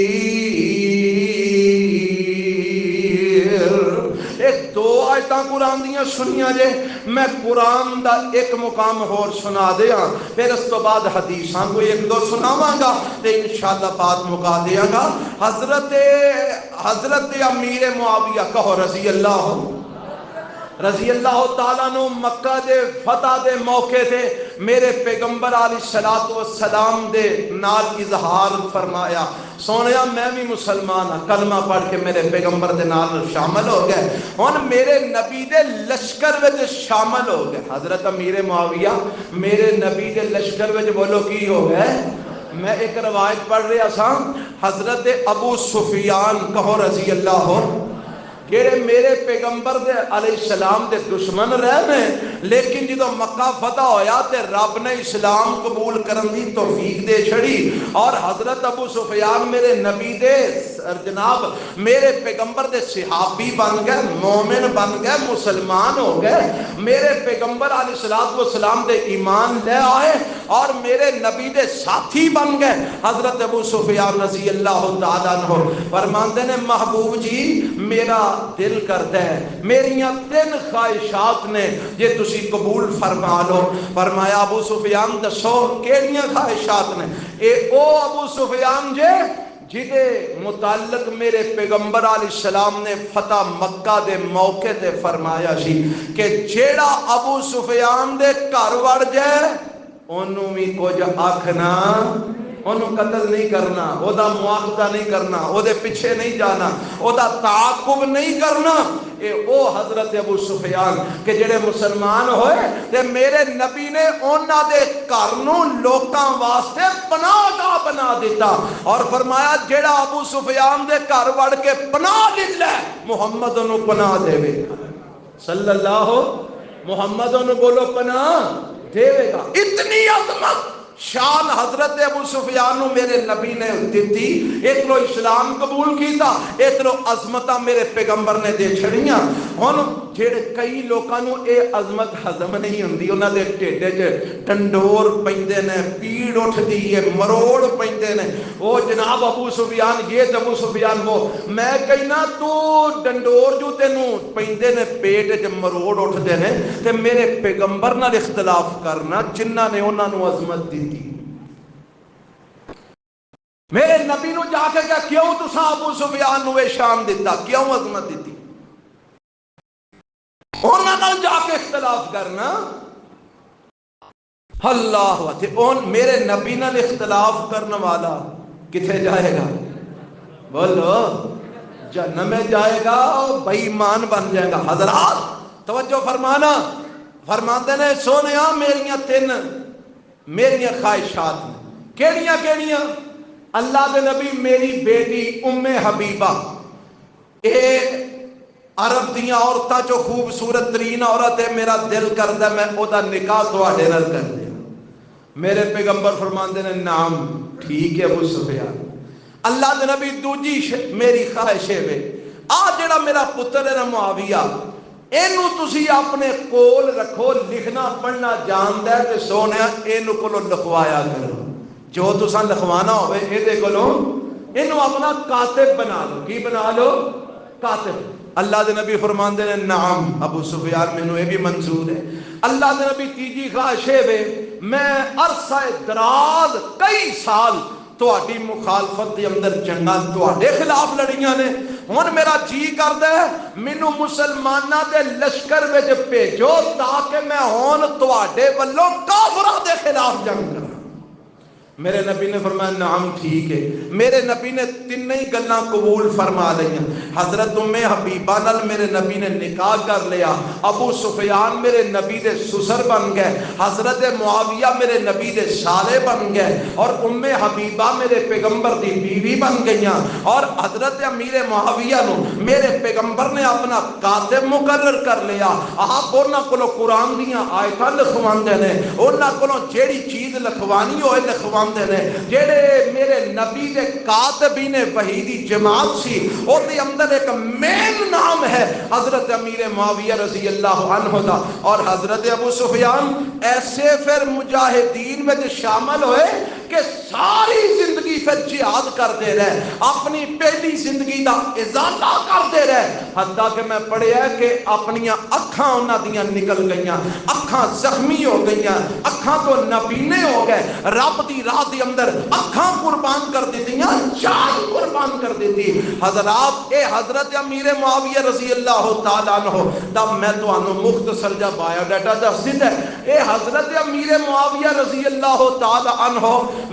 ایک دو آیتاں قرآن دیاں سنیاں جے، میں قرآن دا ایک مقام اور سنا دیا، پھر اس تو بعد حدیثاں کو ایک دو سناواں گا تے انشاءاللہ بات مکا دیا گا۔ حضرت امیر معاویہ کہو رضی اللہ تعالیٰ نو مکہ دے فتح دے موقع تے میرے پیغمبر علیہ السلام دے نال اظہار فرمایا، سونیا میں بھی مسلمان ہاں، کلمہ پڑھ کے میرے پیغمبر دے نال شامل ہو گئے، ہن میرے نبی دے لشکر وچ شامل ہو گئے۔ حضرت امیر معاویہ میرے نبی دے لشکر وچ بولو کی ہو گئے؟ میں ایک روایت پڑھ رہا سا، حضرت ابو سفیان کہو رضی اللہ جیڑے میرے پیغمبر دے علیہ السلام دے دشمن رہے میں، لیکن جدو مکہ فتح ہویا تے رب نے اسلام قبول کرن دی توفیق دے چھڑی، اور حضرت ابو سفیان میرے نبی دے جناب میرے پیغمبر دے صحابی بن گئے، مومن بن گئے، مسلمان ہو گئے، میرے پیغمبر علیہ السلام دے ایمان لے آئے اور میرے نبی دے ساتھی بن گئے۔ حضرت ابو سفیان رضی اللہ تعالیٰ عنہ فرماندے نے محبوب جی میرا دل کرتا ہے، میریاں 3 خواہشات نے جے تسی قبول فرما لو۔ فرمایا ابو سفیان دسو کیڑیاں خواہشات نے؟ اے او ابو سفیان جے جدے متعلق میرے پیغمبر علیہ السلام نے فتح مکہ دے موقع تے فرمایا سی کہ جیڑا ابو سفیان دے گھر وڑ جائے انہوں بھی کچھ آکھنا، انہوں قتل نہیں کرنا، او دا مواخذہ نہیں کرنا، او دے پیچھے نہیں جانا، او دا تعاقب نہیں کرنا۔ اے او حضرت ابو سفیان کہ جڑے مسلمان ہوئے تے میرے نبی نے اونا دے کارنوں لوکاں واسطے پناہ گاہ بنا دیتا، اور فرمایا جڑا ابو سفیان دے کار وڑ کے پناہ لے محمد انہوں پناہ دے وے گا، صلی اللہ محمد انہوں بولو پناہ دے وے گا۔ اتنی عظمت شان حضرت ابو سفیان نو میرے نبی نے دیتی، اتنو اسلام قبول کیتا، اتنو عظمتہ میرے پیغمبر نے دے چھڑیاں۔ ہن جڑے کئی لوکاں نو اے عظمت ہضم نہیں ہوندی، انہاں دے ٹھڈ وچ ڈنڈور پیندے نے، پیڑ اٹھدی ہے، مروڑ پیندے نے، او جناب ابو سفیان یہ ابو سفیان وہ، میں کہنا تو ڈنڈور جو تینوں پیندے نے پیٹ وچ مروڑ اٹھدے نے تے میرے پیغمبر نال اختلاف کرنا جنہاں نے انہاں نو عظمت دی۔ میرے نبی نو جا کے کہا کیوں تساں ابو سفیان نو شان دیتا، کیوں عظمت دیتی؟ انہاں نال جا کے اختلاف کرنا اللہ وتے اون میرے نبی نال اختلاف کرنے والا کتھے جائے گا؟ بولو جہنم میں جائے گا، بے ایمان بن جائے گا۔ حضرات توجہ فرمانا، فرماتے نے سونیا میریاں 3 میریاں خواہشات ہیں، کیڑیاں کیڑیاں؟ اللہ دے نبی میری بیٹی ام حبیبہ، اے عرب دیاں عورتاں جو خوبصورت ترین عورت ہے، میرا دل کردا میں او دا نکاح تواڈے نال کر دیا۔ میرے پیغمبر فرماندے نے نام ٹھیک ہے ابو سفیان۔ اللہ دے نبی دوجی میری خواہش ہے آ جڑا میرا پتر ہے نا معاویہ، اینو تسی اپنے کول رکھو، لکھنا پڑھنا جاندا ہے تے سونیا اینو کولو لکھوایا کرو، جو تساں لکھوانا ہوئے اے دے کولو اینو اپنا کاتب بنا لو۔ کی بنا لو؟ کاتب۔ اللہ دے نبی فرماندے نے نعم ابو سفیان مینوں یہ بھی منظور ہے۔ اللہ دے نبی تیجی خواہش ہے میں عرصہ دراز کئی سال تواڈی مخالفت دے اندر جنگاں تواڈے خلاف لڑیاں نے، ہن میرا جی کردا ہے مینوں مسلماناں دے لشکر وچ بھیجو تاکہ میں ہن تواڈے ولوں کافراں دے خلاف جنگ کراں۔ میرے نبی نے فرمایا نعم ٹھیک ہے۔ میرے نبی نے تینوں ہی گلاں قبول فرما لئیاں۔ حضرت ام حبیبہ نال میرے نبی نے نکاح کر لیا، ابو سفیان میرے نبی دے سسر بن گئے، حضرت معاویہ میرے نبی دے سالے بن گئے، اور ام حبیبہ میرے پیغمبر دی بیوی بن گئیاں، اور حضرت امیر معاویہ نو میرے پیغمبر نے اپنا کاتب مقرر کر لیا۔ آپ انہاں کولوں قرآن دیاں آیتاں لکھواندے نے، انہاں کولوں جیڑی چیز لکھوانی ہوئے لکھواندے نے۔ جیڑے میرے نبی دے کاتبین وحی دی جماعت سی او دے اندر ایک مین نام ہے حضرت امیر معاویہ رضی اللہ عنہ دا، اور حضرت ابو سفیان ایسے پھر مجاہدین میں شامل ہوئے کہ ساری زندگی پھر جہاد کرتے رہے، اپنی پہلی زندگی دا ازالہ کرتے رہے، حتیٰ کہ میں پڑھیا ہے کہ اپنیاں اکھاں انہاں دیاں نکل گئیاں، اکھاں زخمی ہو گئیاں، اکھاں تو نبینے ہو گئے، رب دی راہ دی اندر اکھاں قربان کر دیتیاں، جان قربان کر دیتی۔ حضرات اے حضرت امیر معاویہ رضی اللہ تعالیٰ عنہ دا میں تو انہوں مختصر جا بایو ڈیٹا دس دیتا ہے۔ اے حضرت امیر معاویہ رضی اللہ تعالیٰ عنہ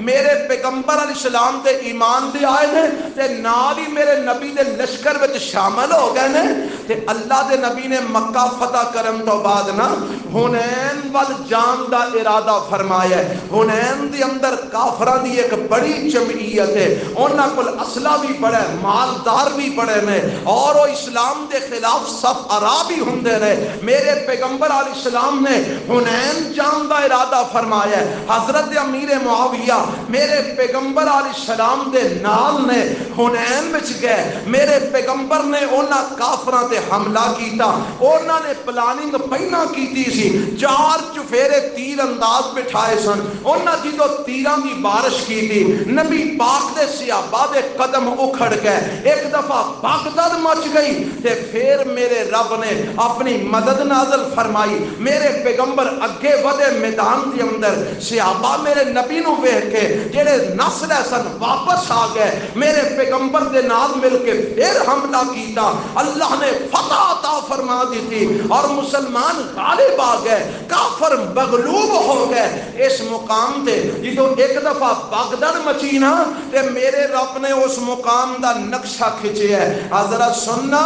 میرے پیغمبر علیہ السلام دے ایمان دے آئے نے تے نال ہی میرے نبی دے لشکر وچ شامل ہو گئے نے، تے اللہ دے نبی نے مکہ فتح کرن تو بعد نا حنین وال جان دا ارادہ فرمایا ہے۔ حنین دے اندر کافران دی ایک بڑی جمعیت ہے، انہاں کل اسلحہ بھی بڑے مالدار بھی بڑے نے، اور وہ اسلام دے خلاف صف ارا بھی ہوندے نے۔ میرے پیغمبر علیہ السلام نے حنین جان دا ارادہ فرمایا ہے۔ حضرت امیر معاویہ میرے پیغمبر علیہ السلام دے نال نے حنین وچ گئے، میرے پیغمبر نے انہاں کافران تے حملہ کیتا، انہاں نے پلاننگ پہنا کیتی سی، 4 چفیرے تیر انداز بٹھائے سن، انہاں جدو تیران دی بارش کی تھی، نبی پاک دے صحابہ دے قدم اکھڑ گئے، ایک دفعہ بغداد مچ گئی، تے پھر میرے رب نے اپنی مدد نازل فرمائی، میرے پیغمبر اگے ودے میدان دی اندر، صحابہ میرے نبی نو ویکھ کے جڑے نسل سن واپس آ گئے، میرے پیغمبر دے نال مل کے پھر حملہ کیتا، اللہ نے فتح عطا فرما دی تھی، اور مسلمان غالب آ گئے، کافر مغلوب ہو گئے۔ اس مقام تے جدو ایک دفعہ بغداد مچی نا تے میرے رب نے اس مقام دا نقشہ کھچے ہے۔ حضرت سننا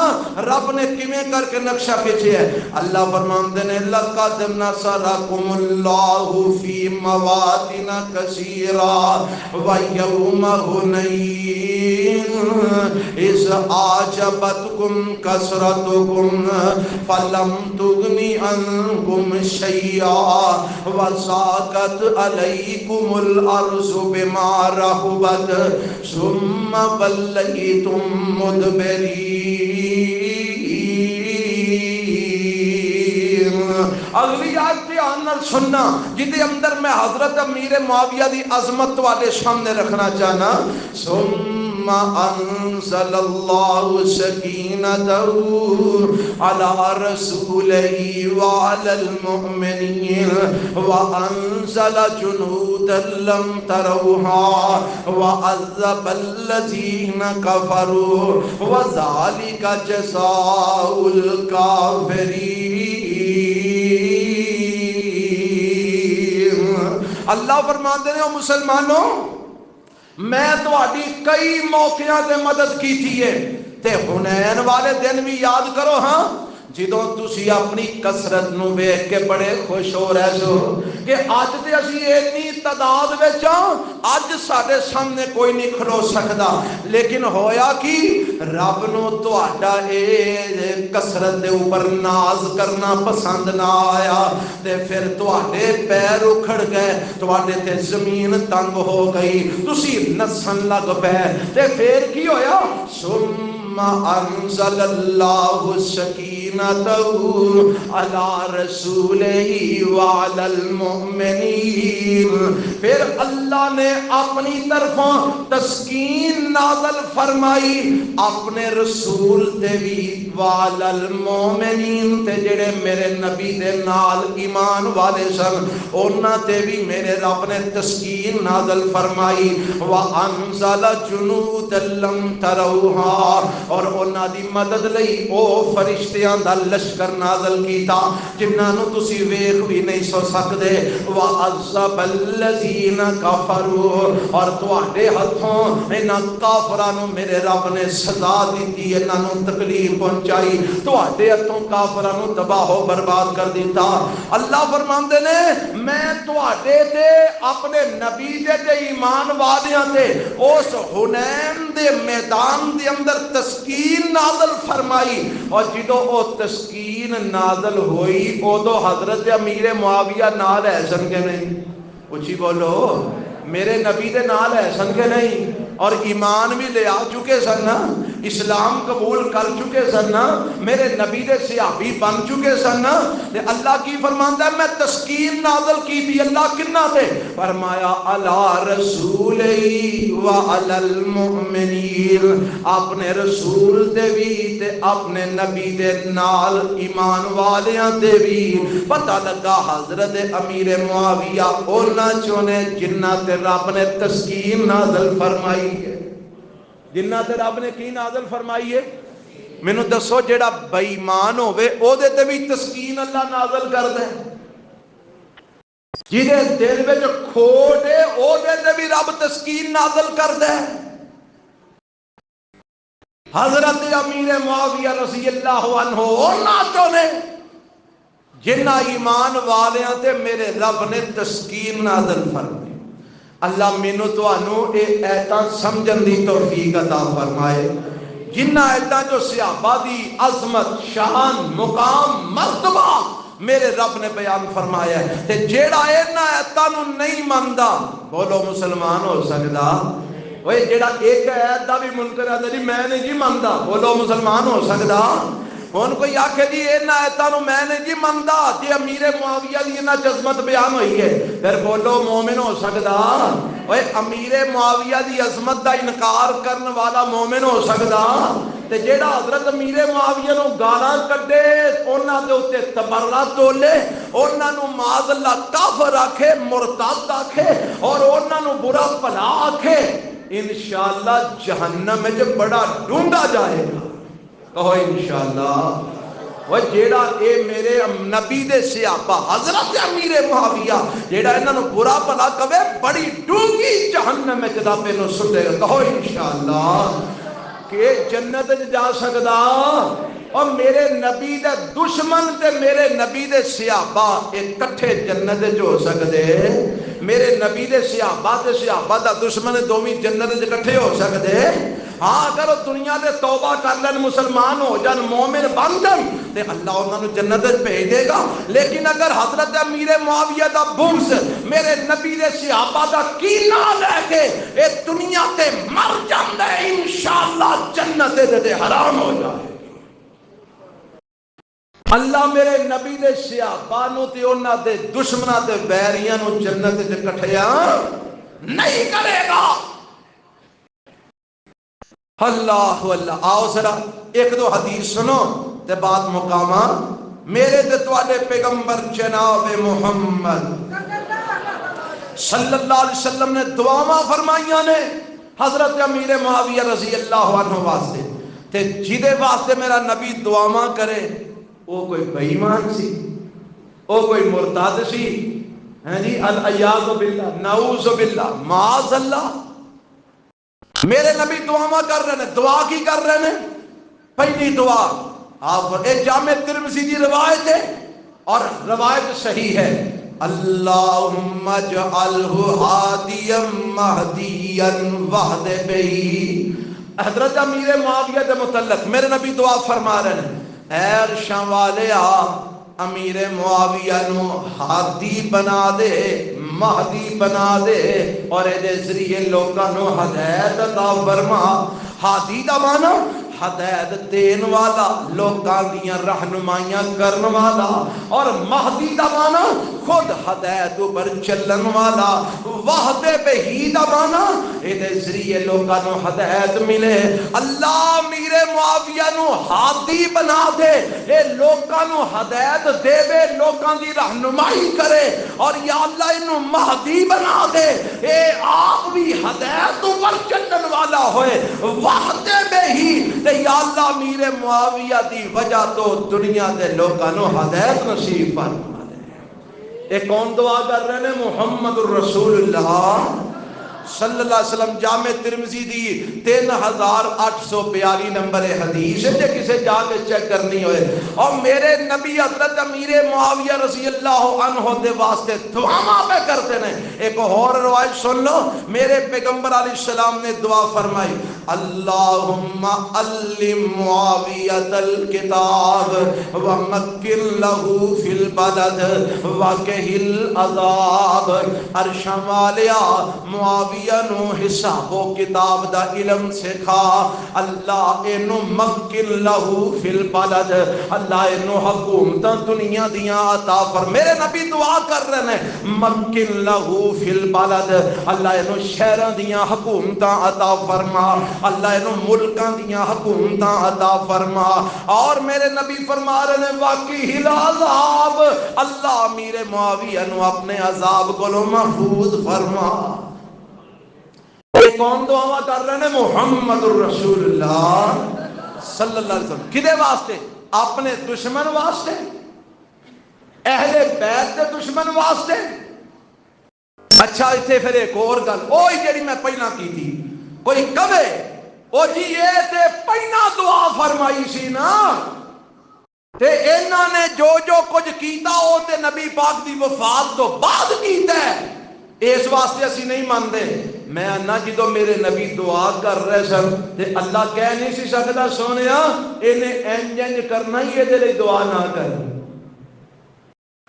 رب نے کیویں کر کے نقشہ کھچے ہے؟ اللہ فرماندے نے لقد نصرکم اللہ فی مواطن کثیرہ ویوم حنین اذ اعجبتکم کثرتکم فلم تغنی عنکم شیئا وضاقت علیکم الارض بما رحبت ثم ولیتم مدبرین۔ اگلی آیت دھیان نال سننا جدے اندر میں حضرت امیر معاویہ دی عظمت والے سامنے رکھنا چاہنا۔ ثم انزل اللہ سکینتہ علی رسولہ وعلی المؤمنین وانزل جنودا لم تروها وعذب الذین کفروا وذلک جزاء الکافرین۔ اللہ فرماتے ہیں مسلمانوں میں تواڈی کئی موقعوں تے مدد کی تھی ہے، تے حنین والے دن بھی یاد کرو ہاں جدوں تسی اپنی کثرت نو ویکھ کے بڑے خوش ہو رہے سو کہ اج تے اسی اتنی تعداد وچ اج ساڈے سامنے کوئی نہیں کھلو سکدا، لیکن ہویا کی رب نو تہاڈا اے کثرت دے اوپر ناز کرنا پسند نہ آیا، تے پھر تہاڈے پیر اکھڑ گئے، تہاڈے تے زمین تنگ ہو گئی، تسی نسن لگ پے، تے پھر کی ہویا؟ ثم انزل اللہ سکینتہ علی رسولہ وعلی المؤمنین، پھر اللہ نے اپنی طرفوں تسکین نازل فرمائی اپنے رسول تے بھی، وعلی المؤمنین تے جڑے میرے نبی دے نال ایمان والے سن انہاں تے بھی میرے رب نے تسکین نازل فرمائی، وَأَنزَلَ جُنُودًا لَّمْ تَرَوْهَا، اور انہاں دی مدد لئی او فرشتیاں دا لشکر نازل کیتا جنہاں نو تسی ویکھ بھی نہیں سو سکدے، وَعَذَّبَ الَّذِينَ كَفَرُوا، اور تواڈے ہتھوں انہاں کافراں نو میرے رب نے سزا دتی، انہاں نو تکلیف پہنچائی، تواڈے ہتھوں کافراں نو تباہ و برباد کر دیتا۔ اللہ فرماندے نے میں تواڈے تے اپنے نبی دے ایمان والیاں تے اس حنین دے میدان دے اندر تسکین نازل فرمائی، اور جدو او تسکین نازل ہوئی ادو حضرت امیر معاویہ نال ہے سن کے نہیں؟ اچھی بولو، میرے نبی دے نال ہے سن کے نہیں؟ اور ایمان بھی لے آ چکے سن نا، اسلام قبول کر چکے سن نا، میرے نبی دے صحابی بن چکے سن نا، اللہ کی فرماندا ہے میں تسکین نازل کی تھی، اللہ کنا تے فرمایا علی رسولہی وعلی المؤمنین، اپنے رسول دے بھی تے اپنے نبی دے نال ایمان والیاں دے بھی۔ پتہ لگا حضرت امیر معاویہ انہاں چوں نے جنہاں تے رب نے تسکین نازل فرمائی ہے، جنہاں تے رب نے کی نازل فرمائی ہے؟ مینوں دسو جیڑا بے ایمان ہوے او دے تے بھی تسکین اللہ نازل کر دے، جہدے دل وچ کھوٹ ہے او دے تے بھی رب تسکین نازل کر دے۔ حضرت امیر معاویہ رضی اللہ عنہ انہاں چوں نے جنہاں ایمان والیاں تے میرے رب نے تسکین نازل فرمائی۔ اللہ مینوں تانوں اے ایتاں سمجھن دی توفیق عطا فرمائے جنہاں ایتاں جو صحابہ دی عظمت، شان، مقام، مرتبہ میرے رب نے بیان فرمایا ہے، تے جیڑا اینا ایتاں نوں نہیں مندا بولو مسلمان ہو سکدا؟ وہ جیڑا ایک ایت دا بھی منکر ہے جی میں نہیں جی مندا، بولو مسلمان ہو سکدا؟ ہن کوئی آکھے جی اینا ایتاں نوں میں نہیں جی مندا، جی امیر معاویہ دی انہاں عظمت بیان ہوئی ہے، پھر بولو مومن ہو سکدا؟ اوے امیر معاویہ دی عظمت دا انکار کرن والا مومن ہو سکدا؟ تے جیڑا حضرت امیر معاویہ نو گالاں کڈے، انہاں دے اوتے تبرہ تولے، انہاں نو معاذ اللہ کافر آکھے، مرتد آکھے، اور انہاں نو برا بھلا آکھے، انشاءاللہ جہنم میں جو بڑا ڈونڈا جائے گا، کہو انشاءاللہ۔ وہ جیڑا اے میرے نبی دے صحابہ حضرت امیر معاویہ جیڑا انہاں نو برا بھلا کہے بڑی ڈونگی جہنم میں جدا پہ نو سٹے گا، کہو انشاءاللہ۔ کہ جنت جا سکدا؟ اور میرے نبی دے دشمن تے میرے نبی دے صحابہ اکٹھے جنت جو ہو سکدے؟ میرے نبی دے صحابہ تے صحابہ دا دشمن دوویں جنت اکٹھے ہو سکدے؟ ہاں اگر وہ دنیا دے توبہ کر لین، مسلمان ہو جان، مومن بن جان تے اللہ انہاں نو جنت بھیج دے گا، لیکن اگر حضرت امیر معاویہ دا بغض، میرے نبی دے صحابہ دا کینہ لے کے اے دنیا تے مر جاندا ہے، انشاءاللہ جنت دے حرام ہو جائے۔ اللہ میرے نبی دے صحابہ نو تے انہاں دے دشمناں تے بیریاں نو جنت تے اکٹھیاں نہیں کرے گا۔ اللہ اللہ۔ آؤ ذرا ایک دو حدیث سنو تے بات مقامہ۔ میرے تے تواڈے پیغمبر جناب محمد صلی اللہ علیہ وسلم نے دعاواں فرمائیاں نے حضرت امیر معاویہ رضی اللہ عنہ واسطے، تے جدے واسطے میرا نبی دعاواں کرے وہ کوئی بے ایمان سی، وہ کوئی مرتد سی، ہیں جی العیاذ باللہ، نعوذ باللہ، معاذ اللہ۔ میرے نبی دعاواں کر رہے ہیں، دعا کی کر رہے ہیں؟ پہلی دعا آپ ایک جامع ترمذی کی روایت ہے اور روایت صحیح ہے، اللہم اجعلہ ہادیا مہدیا واہد بہ۔ حضرت امیر معاویہ کے متعلق میرے نبی دعا فرما رہے ہیں، اے عرشاں والیا امیر معاویہ نو ہادی بنا دے، مہدی بنا دے، اور اے دے ذریعے لوکاں نو ہدایت عطا فرما۔ ہادی دا معنی ہدایت دین والا، لوکاں دیاں رہنمائیاں کرن والا، اور مہدی دا مانا خود ہدایت پر چلن والا، وحد بہی دا مانا اے ذریعے لوکاں نو ہدایت ملے۔ اللہ میرے معاویہ نو ہادی بنا دے، اے لوکاں نو ہدایت دے وے، لوکاں دی رہنمائی کرے، اور یا اللہ انو مہدی بنا دے، اے آپ بھی ہدایت پر چلن والا ہوئے، وحد بہی تے یا اللہ میرے معاویہ دی وجہ تو دنیا دے لوکاں نو ہدایت نصیب فرما دے۔ اے کون دعا کر رہے ہیں؟ محمد الرسول اللہ صلی اللہ علیہ وسلم۔ جامع ترمذی دی 3842 نمبر حدیث ہے، جے کسے جا کے چیک کرنی ہوئے۔ اور میرے نبی حضرت امیر معاویہ رضی اللہ عنہ دے واسطے دعا پہ کرتے ہیں۔ ایک اور روایت سن لو، میرے پیغمبر علیہ السلام نے دعا فرمائی، اللہم علم معاویۃ الکتاب ومکن لہو فی البلد وقہ العذاب۔ عرش والیا معاویہ نو حساب و کتاب دا علم سکھا، اللہ اینو مکن لہو فی البلد، اللہ اینو حکومتاں دنیا دیاں عطا فر۔ میرے نبی دعا کر رہے ہیں مکن لہو فی البلد، اللہ اینو شہراں دیاں حکومتاں عطا فرما، اللہ اینو ملکاں دیاں حکومتاں عطا فرما۔ اور میرے نبی فرما رہے ہیں واقعی العذاب، اللہ میرے معاویہ نو اپنے عذاب کو محفوظ فرما۔ کون دعا کر رہے ہیں؟ محمد الرسول اللہ صلی اللہ علیہ وسلم۔ کدے واسطے؟ اپنے دشمن واسطے، اہل بیت کے دشمن واسطے۔ اچھا اتنے پھر ایک اور گل وہی جڑی میں پہلا کی تھی، کوئی کہے او جی یہ تے پہلا دعا فرمائی سی نا، تے انہاں نے جو جو کچھ کیتا او تے نبی پاک دی وفات تو بعد کیتا ہے، اس واسطے اسی نہیں مانتے۔ میں انا جدو میرے نبی دعا کر رہے سن تے اللہ کہہ نہیں سی سکتا سونیا انہیں انج کرنا ہی یہ دے دعا نہ کر،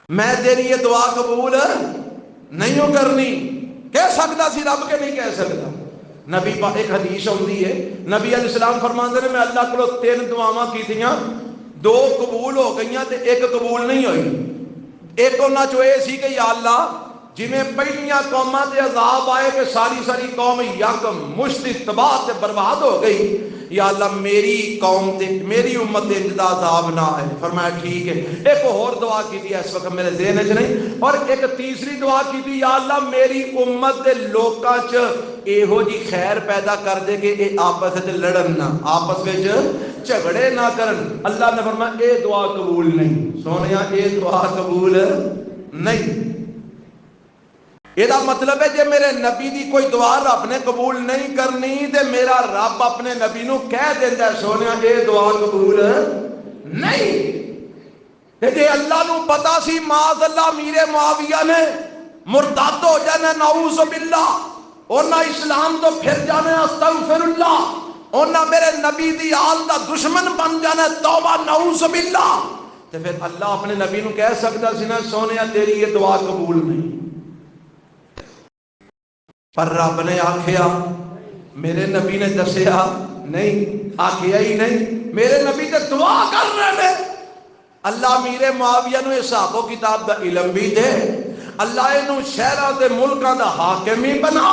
میں تیری یہ دعا قبول نہیں ہو کرنی، کہہ سکتا سی رب کے نہیں کہہ سکتا۔ نبی پاک ایک حدیث ہوندی ہے، نبی علیہ السلام فرماندے نے میں اللہ کو 3 دعاواں کیتیاں، 2 قبول ہو گئیاں تے 1 قبول نہیں ہوئی۔ ایک انہاں چو اے سی کہ یا اللہ جی میں پہلیاں قوماں تے عذاب آئے کہ ساری قوم یکم مشت تباہ تے برباد ہو گئی، یا اللہ میری قوم تے میری امت تے انجدہ عذاب نہ آئے۔ فرمایا ٹھیک ہے۔ ایک اور دعا کی تھی اس وقت میرے ذہن وچ نہیں، اور ایک تیسری دعا کی تھی یا اللہ میری امت دے لوکاں چ ایہو جی خیر پیدا کر دے کہ اے آپس وچ لڑن نہ، آپس وچ جھگڑے نہ کرن۔ اللہ نے فرمایا اے دعا قبول نہیں، سونیا اے دعا قبول نہیں۔ یہ مطلب ہے جے میرے نبی دی کوئی دعا رب نے قبول نہیں کرنی تے میرا رب اپنے نبی نو کہہ دیتا ہے سونیا اے دعا قبول نہیں۔ تے جے اللہ نو پتا سی معاذ اللہ میرے معاویہ نے مرتد ہو جانا نعوذ باللہ، اونا اسلام تو پھر جانا استغفر اللہ، اونا میرے نبی دی آل دا دشمن بن جانا توبہ نعوذ باللہ، تے پھر اللہ اپنے نبی نو کہہ سکتا سی نا سونیا تیری یہ دعا قبول نہیں۔ پر رب نے آکھیا، میرے نبی نے دسیا نہیں، آکھیا ہی نہیں، میرے نبی تے دعا کر رہے ہیں اللہ میرے معاویہ نو حساب و کتاب دا علم بھی دے، اللہ انہوں شہرہ دے ملکاں دا حاکم ہی بنا،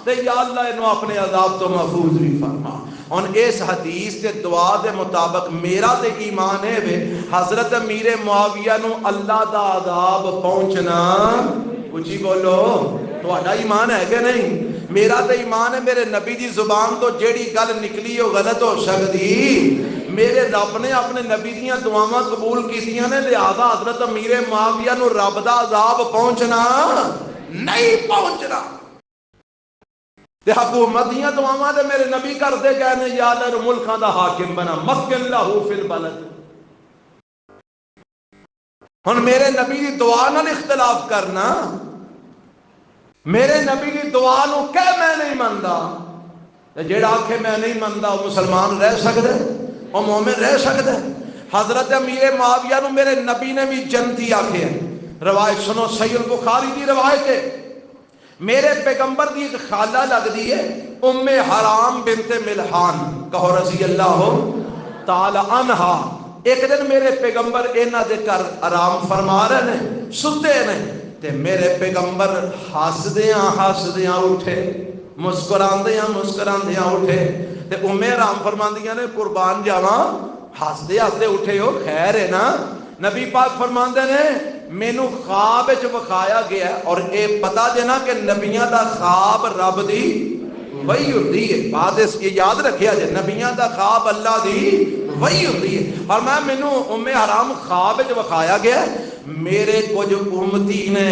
تے یا اللہ انہوں اپنے عذاب تو محفوظ بھی فرما۔ اور اس حدیث تے دعا دے مطابق میرا تے ایمان ہے بے حضرت امیر معاویہ نو اللہ دا عذاب پہنچنا، کچھ ہی بولو تو اڈا ایمان ہے کہ نہیں؟ میرا تے ایمان ہے میرے نبی دی زبان تو جیڑی گل نکلی ہو غلط ہو سکتی، میرے رب نے اپنے نبی دیاں دعاواں قبول کیتیاں نے، لہذا حضرت امیر معاویہ نو رب دا عذاب پہنچنا نہیں پہنچنا۔ تے حکومت دیاں دعاواں تے میرے نبی کرتے کہنے یا اللہ ملکاں دا حاکم بنا، مکن لہو فی البلد۔ ہن میرے نبی دی دعا نال اختلاف کرنا، میرے نبی دی دعا نو کہ میں نہیں مندا، جیڑا آکھے میں نہیں مندا وہ مسلمان رہ سکتا ہے، وہ مومن رہ سکتا ہے؟ حضرت امیر معاویہ نو میرے نبی نے بھی جنتی آکھے ہیں۔ روایت سنو، صحیح البخاری دی روایت ہے، میرے پیغمبر دی ایک خالہ لگ دی ہے ام حرام بنت ملحان، کہو رضی اللہ تعالی عنہا ایک دن میرے پیغمبر انہاں دے گھر آرام فرما رہے نے ستے نے تے میرے پیغمبر ہسدیاں اٹھے مسکراندیاں اٹھے تے آرام فرماندیاں نے قربان جاواں ہسدے ہسدے اٹھے ہو خیر ہے نا نبی پاک فرماندے نے مینوں خواب وچ وکھایا گیا اور اے پتہ جے نا کہ نبیاں دا خواب رب دی وہی ہوتی ہے بات اس کی یاد رکھیا جائے نبیاں دا خواب اللہ دی وہی ہوتی ہے اور مینوں حرام خواب وچ وکھایا گیا میرے کچھ امتی نے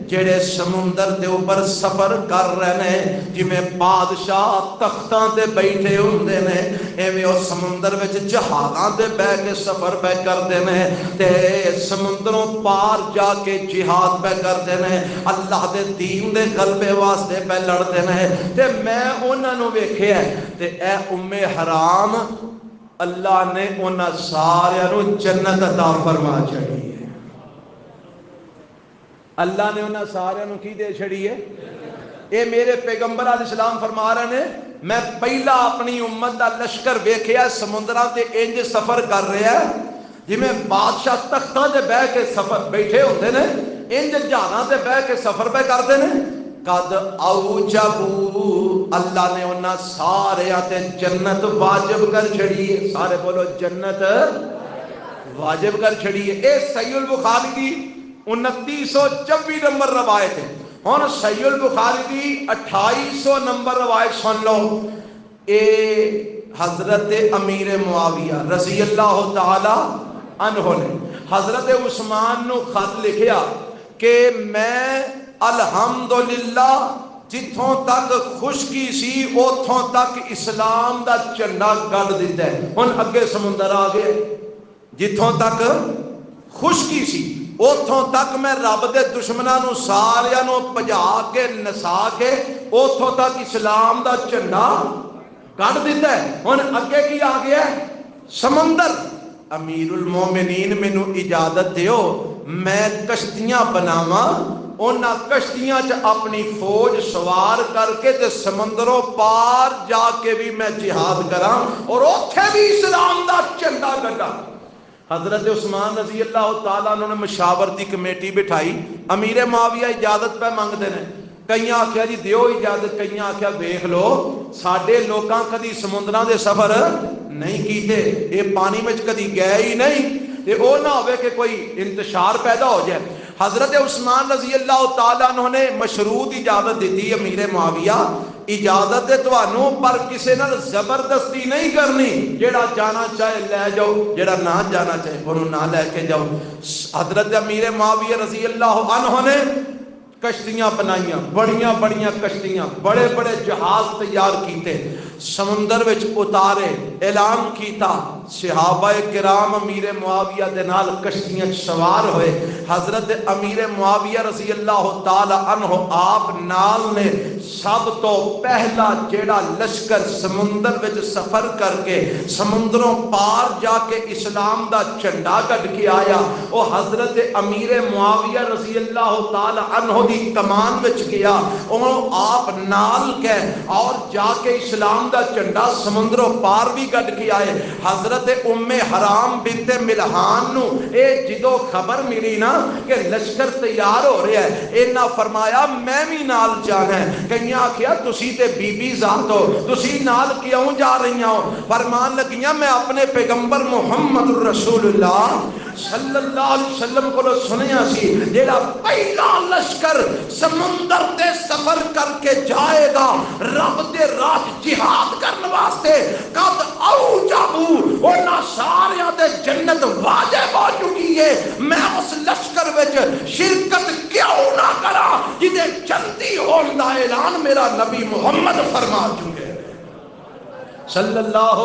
جڑے سمندر دے اوپر سفر کر رہے ہیں جویں بادشاہ تختاں تے بیٹھے ہوندے نے ایویں او سمندر وچ جہازاں تے بیٹھ کے سفر پہ کردے نے تے سمندروں پار جا کے جہاد پہ کردے نے اللہ دے دین دے غلبے واسطے پہ لڑدے نے تے میں انہاں نوں ویکھیا تے اے حرام اللہ نے انہاں سارے نوں جنت عطا فرما چھڑی ہے اللہ نے انہاں سارے نوں کی دے چھڑی ہے اے میرے پیغمبر علیہ السلام فرما رہے ہیں میں پہلا اپنی امت دا لشکر ویکھیا سمندراں تے انج سفر کر رہا ہے جویں بادشاہ تختاں تے بیٹھ کے سفر بیٹھے ہوندے نے انج جہازاں تے بیٹھ کے سفر پہ کردے نے قد اوجبو اللہ نے انہاں سارے تے جنت واجب کر چھڑی ہے سارے بولو جنت واجب کر چھڑی ہے اے صحیح البخاری دی 2924 نمبر روایت ہے ہن صحیح البخاری دی 2800 نمبر روایت سن لو اے حضرت امیر معاویہ رضی اللہ تعالی عنہ نے حضرت عثمان نو خط لکھیا کہ میں الحمدللہ جتھوں تک خشکی سی اوتھوں تک اسلام دا جھنڈا گڑ دیتا ہے ہن اگے سمندر آ گئے جتھوں تک خشکی سی اوتھوں تک میں رب دے دشمناں نو ساریاں نو بھجا کے نسا کے اوتھوں تک اسلام دا جھنڈا گڑ دیتا ہے ہن اگے کی آ گیا ہے سمندر امیر المومنین مینوں اجازت دیو میں کشتیاں بناواں انہاں کشتیاں چ اپنی فوج سوار کر کے تے سمندروں پار جا کے بھی میں جہاد کراں اور اوتھے بھی اسلام دا جھنڈا گڑا حضرت عثمان رضی اللہ تعالیٰ انہوں نے مشاورتی کمیٹی بٹھائی امیر معاویہ اجازت پہ مانگتے ہیں کئی آکھیا جی دیو اجازت کئی آکھیا دیکھ لو ساڈے لوکاں کدی سمندراں دے سفر نہیں کیتے اے پانی میں کدی گئے ہی نہیں تے او نہ ہوئے کہ کوئی انتشار پیدا ہو جائے حضرت عثمان رضی اللہ تعالیٰ عنہ نے مشروط اجازت دیتی امیر معاویہ اجازت دے توانوں پر کسے نال زبردستی نہیں کرنی جیڑا جانا چاہے لے جاؤ جیڑا نہ جانا چاہے انہوں نہ لے کے جاؤ حضرت امیر معاویہ رضی اللہ عنہ نے کشتیاں بنائیاں بڑیاں بڑیاں کشتیاں بڑے بڑے جہاز تیار کیتے سمندر وچ اتارے اعلان کیتا صحابہ کرام امیر معاویہ دے نال کشتیاں سوار ہوئے حضرت امیر معاویہ رضی اللہ تعالی عنہ آپ نال نے سب تو پہلا جیڑا لشکر سمندر وچ سفر کر کے سمندروں پار جا کے اسلام دا جھنڈا کڈ کے آیا او حضرت امیر معاویہ رضی اللہ تعالی عنہ دی کمان وچ گیا او آپ نال کے اور جا کے اسلام دا جھنڈا سمندروں پار بھی کڈ کے آئے حضرت ام حرام بنت ملحان نو اے جدو خبر ملی نا کہ لشکر تیار ہو رہا ہے اینا فرمایا میں بھی نال جانا ہے کہیں آکھیا تسی تے بی بی ذات ہو تسی نال کیوں جا رہی ہو فرمان لگیاں میں اپنے پیغمبر محمد رسول اللہ صلی اللہ علیہ وسلم کو سنیا سی جیڑا پہلا لشکر سمندر تے سفر کر کے جائے گا رب دے راہ جہاد کرنے واسطے قد اوجبو انہاں ساریاں دے جنت واجب ہو چکی ہے میں اس لشکر وچ شرکت کیوں نہ کرا جدے جلدی ہون دا اعلان میرا نبی محمد فرما چکے صلی اللہ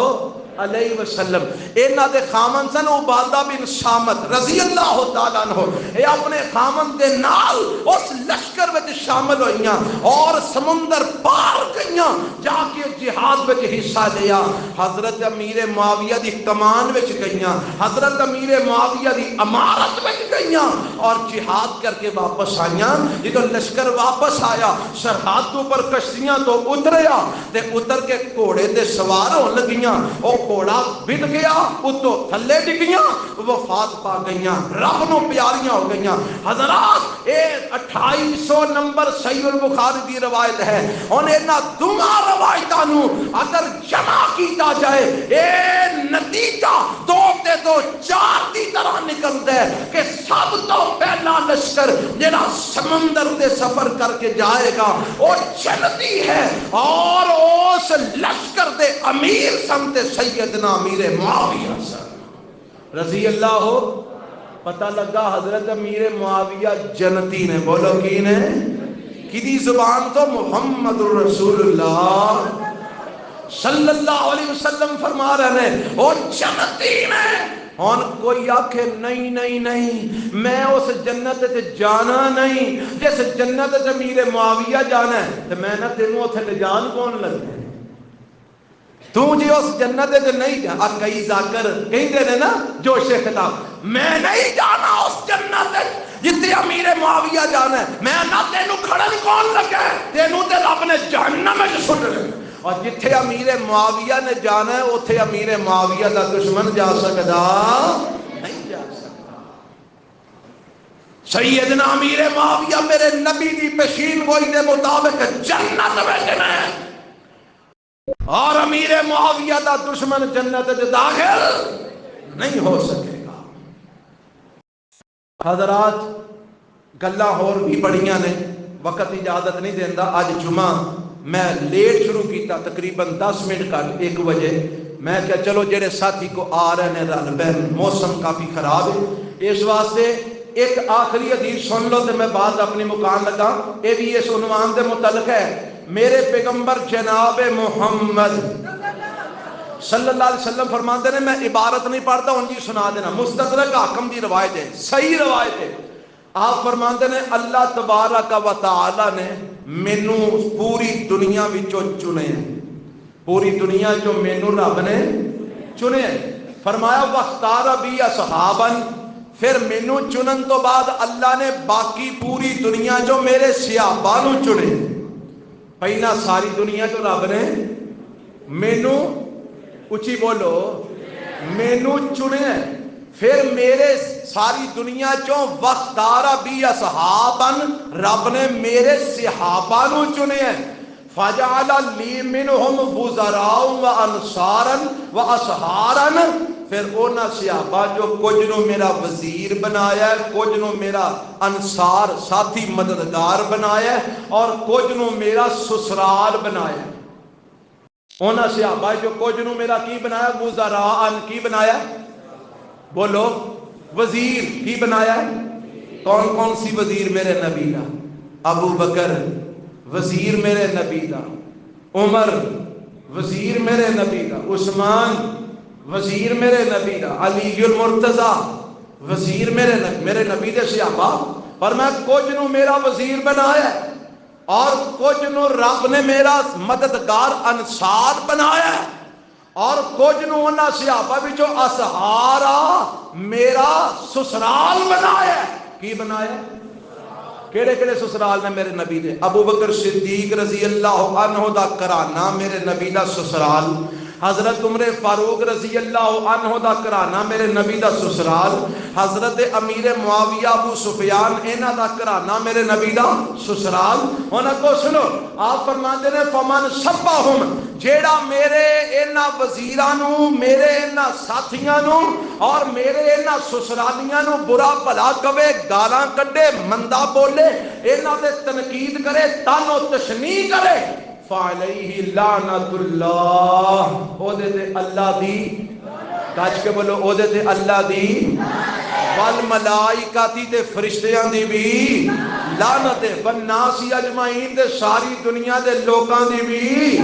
علیہ وسلم اینا دے خامن سن عبادہ بن صامت رضی اللہ تعالیٰ عنہ اے اپنے خامن دے نال اس لشکر وچ شامل ہوئیاں اور سمندر پار گئیاں جا کے جہاد وچ حصہ لیا حضرت امیر معاویہ دی کمان وچ گئیاں حضرت امیر معاویہ دی امارت وچ گئیاں اور جہاد کر کے واپس آئیاں. جدو لشکر واپس آیا سرحد تو پر کشتیاں تو اتریا تے اتر کے گھوڑے تے سوار ہون لگیاں. او گھوڑا بن گیا اتو تھلے ڈگیاں وفات پا گئیاں رب نو پیاریاں ہو گئیاں. حضرات اے 2800 نمبر صحیح البخاری دی روایت ہے. ہن انہاں دوواں روایتاں نو اگر جمع کیتا جائے اے نتیجہ 2 تے 2 4 دی طرح نکلدا ہے کہ سب تو پہلا لشکر جڑا سمندر دے سفر کر کے جائے گا وہ جنتی ہے اور اس لشکر دے امیر سن تے سیدنا امیر معاویہ سن رضی اللہ ہو. پتہ لگا حضرت امیر معاویہ جنتی نے. بولو کی نے کدی زبان تو محمد رسول اللہ صلی اللہ علیہ وسلم فرما رہے ہیں اور جنتی نے. اور کوئی آکھے نہیں نہیں نہیں میں اس جنت تے جانا نہیں. جس جنت تے امیر معاویہ جانا ہے تو میں نہ تینوں اتھے لے جان کون لگے تو جی اس جنت تے نہیں جا. کئی ذاکر کہیں دے نا جوش خطاب میں نہیں جانا اس جنت جتے امیر معاویہ جانا ہے. میں نہ تینوں کھڑن کون لگے تینوں تے رب نے جہنم میں سٹ لے. اور جتھے امیر معاویہ نے جانا ہے اتھے امیر معاویہ دا دشمن جا سکدا نہیں جا سکتا. سیدنا امیر معاویہ میرے نبی دی پیشین گوئی دے مطابق جنت میں ہے اور امیر معاویہ دا دشمن جنت دے داخل نہیں ہو سکے گا. حضرات گلاں اور بھی بڑیاں نے وقت اجازت نہیں دیندا. آج جمعہ میں لیٹ شروع کیتا تقریباً 10 منٹ کر 1 بجے. میں کہا چلو جڑے ساتھی کو آ رہے ہیں رل بہن موسم کافی خراب ہے اس واسطے ایک آخری حدیث سن لو تو میں بات اپنی مکان لگا. یہ بھی اس عنوان دے متعلق ہے. میرے پیغمبر جناب محمد صلی اللہ علیہ وسلم فرماتے ہیں میں عبارت نہیں پڑھتا ان کی سنا دینا. مستدرک حاکم دی روایت ہے صحیح روایت ہے. آپ فرماتے ہیں اللہ تبارک و تعالی نے مینوں پوری دنیا وچوں چنے. پوری دنیا جو مینوں رب نے چنے. فرمایا واختار بی اصحابا پھر مینوں چنن تو بعد اللہ نے باقی پوری دنیا جو میرے صحابہ نوں چنے. پہلا ساری دنیا جو رب نے مینوں اچھی بولو مینوں چنے. پھر میرے ساری دنیا چوں وقتارا بھی اصحاباً رب نے میرے صحابہ نو چنے ہیں. فجعل لی منہم وزراء و انصارا و اصحارا. پھر اونا صحابہ جو کچھ نو میرا وزیر بنایا ہے کچھ نو میرا انصار ساتھی مددگار بنایا ہے اور کچھ نو میرا سسرال بنایا ہے. اونا صحابہ جو کچھ نو میرا کی بنایا وزراء کی بنایا بولو وزیر کی بنایا ہے. کون کون سی وزیر میرے نبی دا ابو بکر وزیر میرے نبی دا عمر وزیر میرے نبی دا عثمان وزیر میرے نبی دا علی المرتضی وزیر میرے نبی دے صحابہ. پر میں کچھ نو میرا وزیر بنایا ہے اور کچھ نو رب نے میرا مددگار انصار بنایا ہے اور کچھ نو انہاں صحابہ وچوں اصحارا میرا سسرال بنایا ہے. کی بنایا کیڑے کیڑے سسرال نے میرے نبی دے. ابو بکر صدیق رضی اللہ عنہ دا کرانہ میرے نبی دا سسرال. حضرت عمر فاروق رضی اللہ عنہ دا کرانہ میرے نبی دا سسرال. حضرت امیر معاویہ ابو سفیان انہاں دا کرانہ میرے نبی دا سسرال. انہاں کو سنو آپ فرماتے ہیں فمن سبہم جیڑا میرے انہاں وزیرانو میرے انہاں ساتھیانو اور میرے انہاں سسرالیانو برا بھلا کہے گالاں کڈے مندا بولے انہاں دے تنقید کرے تان و تشنیع کرے فعلیہ لعنت اللہ او دے تے اللہ دی کاج کے بولو او دے تے اللہ دی والملائکاتی تے فرشتیاں دی بھی لعنت ہے والناس اجمعین تے ساری دنیا دے لوکاں دی بھی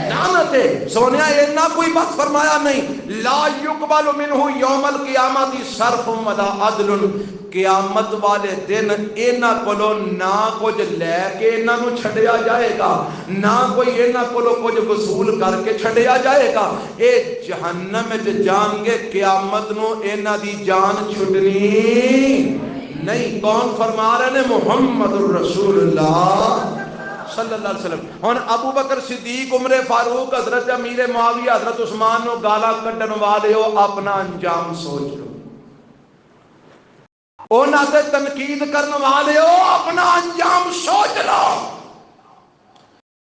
لعنت ہے. سونیا اینا کوئی بات فرمایا نہیں لا یقبل منہ یوم القیامت صرف ولا عدل. قیامت والے دن اینا کولو نہ کچھ لے کے اینا نو چھڑیا جائے گا نہ کوئی اینا کولو کچھ وصول کر کے چھڑیا جائے گا. اے جہنم میں جان کے قیامت نو اینا دی جان چھڑنی نہیں، کون فرما رہے ہیں؟ محمد الرسول اللہ صلی اللہ علیہ وسلم۔ ہن ابو بکر صدیق، عمر فاروق، حضرت امیر معاویہ، حضرت عثمان نو گالا کڈن والے ہو، اپنا انجام سوچ لو۔ انہاں تے تنقید کرن والے ہو، اپنا انجام سوچ لو۔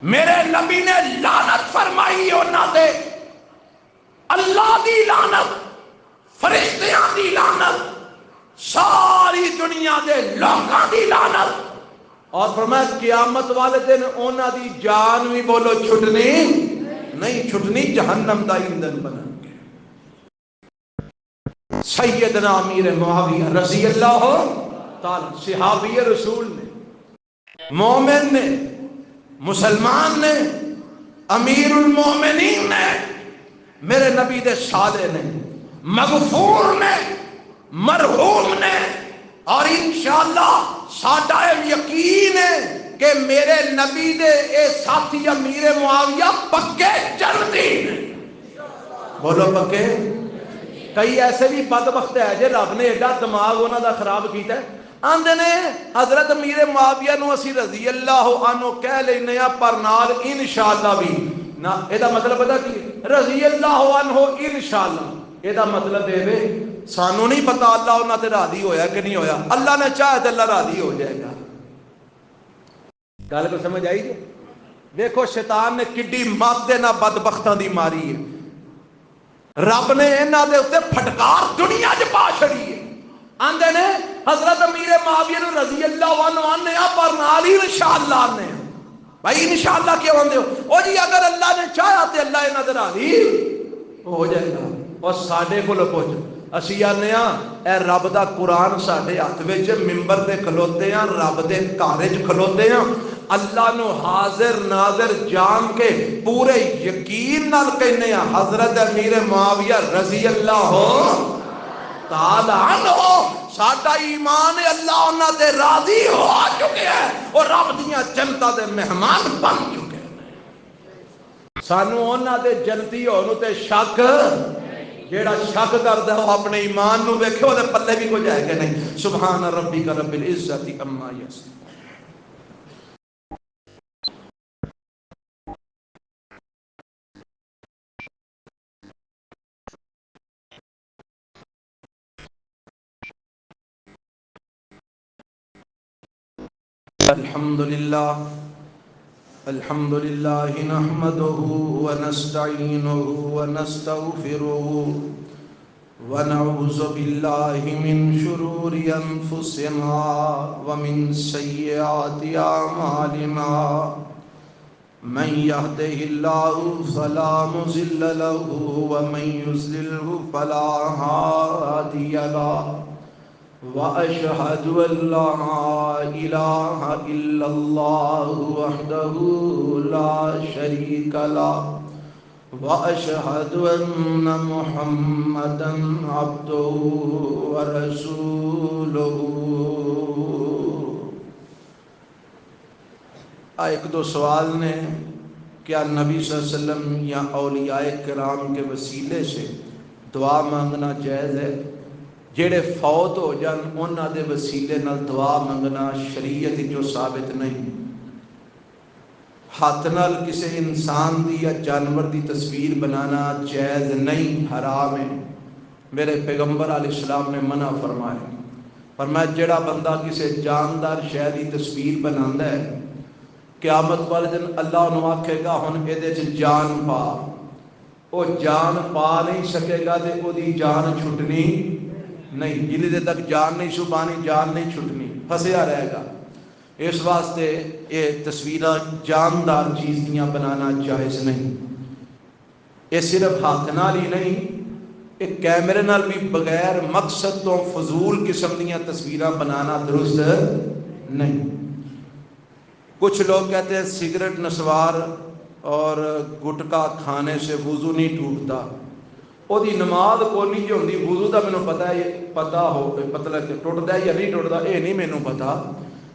میرے نبی نے لعنت فرمائی انہاں تے، اللہ دی لعنت، فرشتیاں دی لعنت، ساری دنیا دے لوکاں دی لعنت، اور فرمایا قیامت والے دن انہاں دی جان بھی بولو چھٹنی نہیں، چھٹنی، جہنم دا ایندھن بنن گے۔ سیدنا امیر معاویہ رضی اللہ تعالی، صحابی رسول نے، مومن نے، مسلمان نے، امیر المومنین نے، میرے نبی دے صالح نے، مغفور نے، مرحوم نے، اور انشاءاللہ ساڈا یقین ہے کہ میرے نبی دے اے ساتھی امیر معاویہ پکے جنتی نے۔ بولو پکے۔ کئی ایسے بھی بدبخت ہے جے رب نے ایڈا دماغ انہاں دا خراب کیتا ہے، آندے نے حضرت امیر معاویہ نو اسی رضی اللہ عنہ کہہ لینے ہیں، پر نال انشاءاللہ بھی نہ، اے دا مطلب پتہ کی رضی اللہ عنہ انشاءاللہ، اے دا مطلب اے وے سانو نہیں پتا اللہ انہاں تے راضی ہویا کہ نہیں ہویا، اللہ نے چاہے تے اللہ راضی ہو جائے گا۔ گل کو سمجھ آئی جی؟ دیکھو شیطان نے کڈی مات نہ بدبختاں دی ماری ہے، رب نے انہاں دے اوتے پھٹکار دنیا چ پا چھڑی ہے۔ آندے نے حضرت امیر معاویہ رضی اللہ عنہ آنے پر نال ہی انشاءاللہ آنے، بھائی انشاءاللہ کیوں آندے ہو؟ او جی اگر اللہ نے چاہا تے اللہ انہاں دے راضی ہو جائے گا۔ اور ساڈے کول پوچھ، اسی آنے اے رب دا قرآن ساڈے ہاتھ وچ، ممبر تے کھلوتے ہیں، رب دے گھر وچ کھلوتے ہیں، اللہ نو حاضر ناظر جان کے پورے یقین نال کہنے ہیں حضرت امیر معاویہ رضی اللہ تعالی عنہ ساڈا ایمان ہے، اللہ انہاں تے راضی ہو چکے ہیں اور رب دیاں جنتاں دے مہمان بن چکے ہیں۔ سانو انہاں دے جنتی ہون تے شک، جیڑا شک کردا ہے وہ اپنے ایمان نو ویکھے، وہ پلے بھی کچھ ہے کہ نہیں۔ سبحان ربک رب العزت عما یصفون۔ الحمد لله نحمده ونستعينه ونستغفره ونعوذ بالله من شرور أنفسنا ومن سيئات أعمالنا، من يهده الله فلا مضل له ومن يضلل فلا هادي له، وأشهد أن لا إله إلا الله وحده لا شريك له، وأشهد أن محمدا عبده ورسوله۔ ایک دو سوال نے، کیا نبی صلی اللہ علیہ وسلم یا اولیاء کرام کے وسیلے سے دعا مانگنا جائز ہے؟ جڑے فوت ہو جان انہاں دے وسیلے نال دعا منگنا شریعت جو ثابت نہیں۔ ہاتھ نال کسی انسان دی یا جانور دی تصویر بنانا جائز نہیں، حرام ہے۔ میرے پیغمبر علیہ السلام نے منع فرمایا جڑا بندہ کسی جاندار شے دی تصویر بناندا ہے، قیامت والے دن اللہ انہوں آکھے گا ہن اے دے جان پا، وہ جان پا نہیں سکے گا تے او دی جان چھٹنی نہیں، جنہیں دے تک جان نہیں چھپانی، جان نہیں چھٹنی، پھنسیا رہے گا۔ اس واسطے یہ تصویریں جاندار چیز دیاں بنانا جائز نہیں۔ یہ صرف ہاتھ نال ہی نہیں، ایک کیمرے نال بھی بغیر مقصد تو فضول قسم دیاں تصویریں بنانا درست نہیں۔ کچھ لوگ کہتے ہیں سگریٹ نسوار اور گٹکا کھانے سے وضو نہیں ٹوٹتا، وہ دی نماز کونی جو ہوندی، وضو دا مینوں پتہ ہے، پتہ ہو مطلب کہ ٹوٹدا ہے یا نہیں ٹوٹدا اے نہیں مینوں پتہ،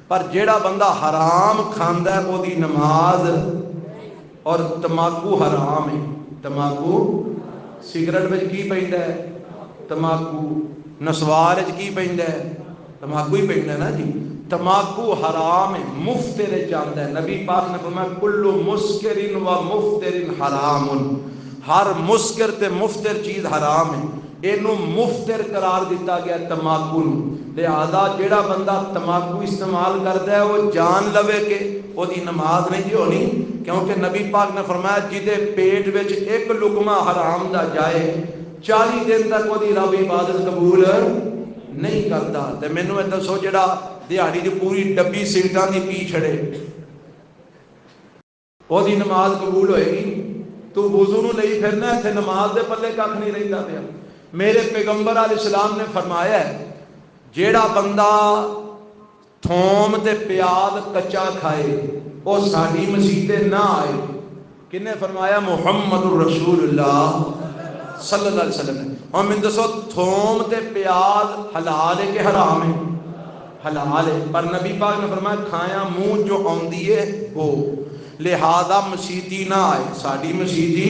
پر جیڑا بندہ حرام کھاندا ہے وہ دی نماز، اور تماکو حرام ہے۔ تماکو سگریٹ وچ کی پیندا ہے؟ تماکو۔ نسوار وچ کی پیندا ہے؟ تماکو ہی پہننا نا جی، تماکو حرام ہے، مفتر جانتا ہے. نبی پاک نے فرمایا کل مسکر و مفتر حرام، ہر مسکر تے مفتر چیز حرام ہے. اینو مفتر قرار دیتا گیا تماکو نو. لہذا جیڑا بندہ تماکو استعمال کرتا ہے وہ جان لوے کہ وہ دی نماز نہیں جی ہونی، کیونکہ نبی پاک نے فرمایا جدے پیٹ وچ ایک لقمہ حرام دا جائے 40 دن تک وہ دی رب عبادت قبول نہیں کرتا. تے مینوں اے دسو جڑا دیہاڑی دی پوری ڈبی سگرٹاں دی پی چھڑے وہ دی نماز قبول ہوئے گی؟ تو وضو نو نہیں پھرنا ایتھے نماز دے پلے کھ نہیں رہندا پیا. میرے پیغمبر علیہ السلام نے فرمایا ہے جیڑا بندہ تھوم تے پیاز کچا کھائے وہ ساڈی مسیح تے نہ آئے. کنے فرمایا؟ محمد الرسول اللہ صلی اللہ علیہ وسلم نے. اور میں دسو تھوم تے پیاز حلال ہے کہ حرام ہے؟ حلال ہے. پر نبی پاک نے فرمایا کھایا منہ جو آندی ہے وہ، لہذا مسیتی نہ آئے، ساڈی مسیتی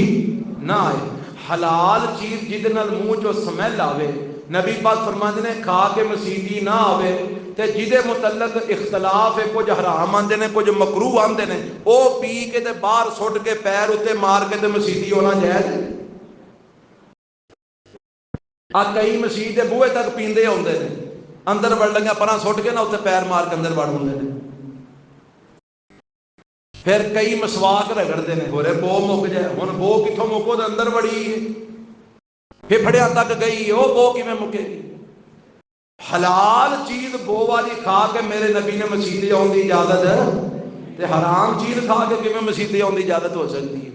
نہ آئے. حلال چیز جہد نال منہ جو سمیل آوے، نبی پاک فرماندے نے کھا کے مسیتی نہ آوے. تے جہدے متعلق اختلاف ہے، کچھ حرام آندے نے کچھ مکروہ آندے نے، او پی کے تے باہر سٹ کے پیر اتے مار کے تے مسیتی ہونا جائز ہے. کئی مسیح دے بوئے تک پیندے ہوندے نے، اندر وڑ لگا پراں سٹ کے نہ اتنے پیر مار کے اندر وڑ ہوندے نے. پھر کئی مسواک رگڑتے ہیں، ہو رہے بو مک جائے. ہن بو کتوں مکو تو اندر وڑی ہے، پھپھڑیاں تک گئی، وہ بو کیویں مکے گی؟ حلال چیز بو والی کھا کے میرے نبی نے مسیتے آن دی اجازت ہے، تے حرام چیز کھا کے کیویں مسیتے آن دی اجازت ہو سکتی ہے؟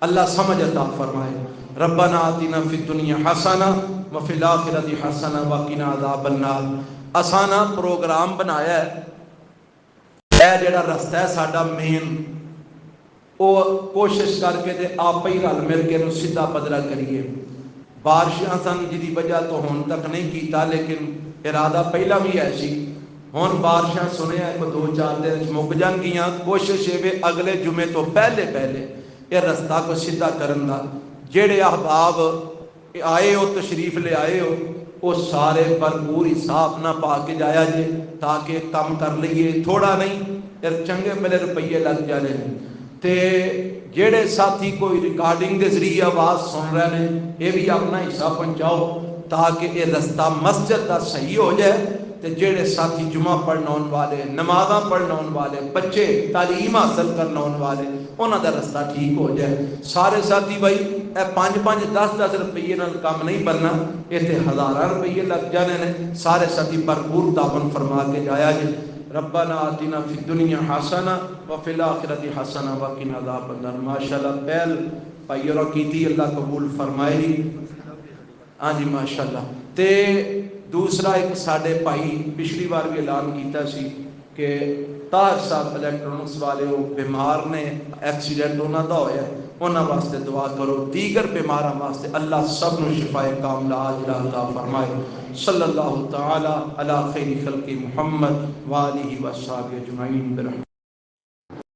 اللہ سمجھ عطا فرمائے. ربنا آتنا فی الدنیا حسنہ وفی الآخرۃ حسنہ وقنا عذاب النار. اسانا پروگرام بنایا ہے، اے جڑا رستہ ہے ساڈا مین، وہ کوشش کر کے تے آپ ہی رل مل کے نو سیدھا پدرا کریے. بارشاں سن جدی وجہ تو ہون تک نہیں کیتا، لیکن ارادہ پہلا بھی ایسی. ہون بارشاں سنیا ایک 2-4 دن مک جان گیاں. کوشش ہے اگلے جمعے تو پہلے یہ رستہ کو سیدھا کرن دا. جڑے احباب آئے ہو تشریف لے آئے ہو وہ سارے بھرپور حساب نہ پا کے جایا جے، تاکہ کام کر لئیے. تھوڑا نہیں پھر چنگے بلے روپیے لگ جانے ہیں. تے جیڑے ساتھی کوئی ریکارڈنگ دے ذریعے آواز سن رہے ہیں یہ بھی اپنا حصہ پہنچاؤ تاکہ یہ رستہ مسجد کا صحیح ہو جائے. تے جیڑے ساتھی جمعہ پڑھنا والے، نمازاں پڑھنا والے، بچے تعلیم حاصل کرنا والے، انہاں دا رستہ ٹھیک ہو جائے. سارے ساتھی بھائی اے 5-5 10-10 روپیے نال کام نہیں بننا، ایتھے ہزاراں روپیے لگ جانے نے. سارے ساتھی بھرپور تعاون فرما کے جایا جے. ربنا آتنا فی الدنیا حسنہ وفی الآخرۃ حسنہ وقنا عذاب النار. ماشاءاللہ پہل بھائی اور کیتی، اللہ قبول فرمائے. ہاں جی ماشاءاللہ. تے دوسرا ایک ساڈے بھائی پچھلی بار بھی اعلان کیتا سی کہ طاہر صاحب الیکٹرانکس والے وہ بیمار نے، ایکسیڈنٹ انہاں دا ہویا ہے، انہاں واسطے دعا کرو. دیگر بیماراں واسطے اللہ سب نو شفائے کاملہ عاجلہ عطا فرمائے. صلی اللہ تعالی علی خیر خلق محمد وآلہ وصحبہ اجمعین برحمتہ.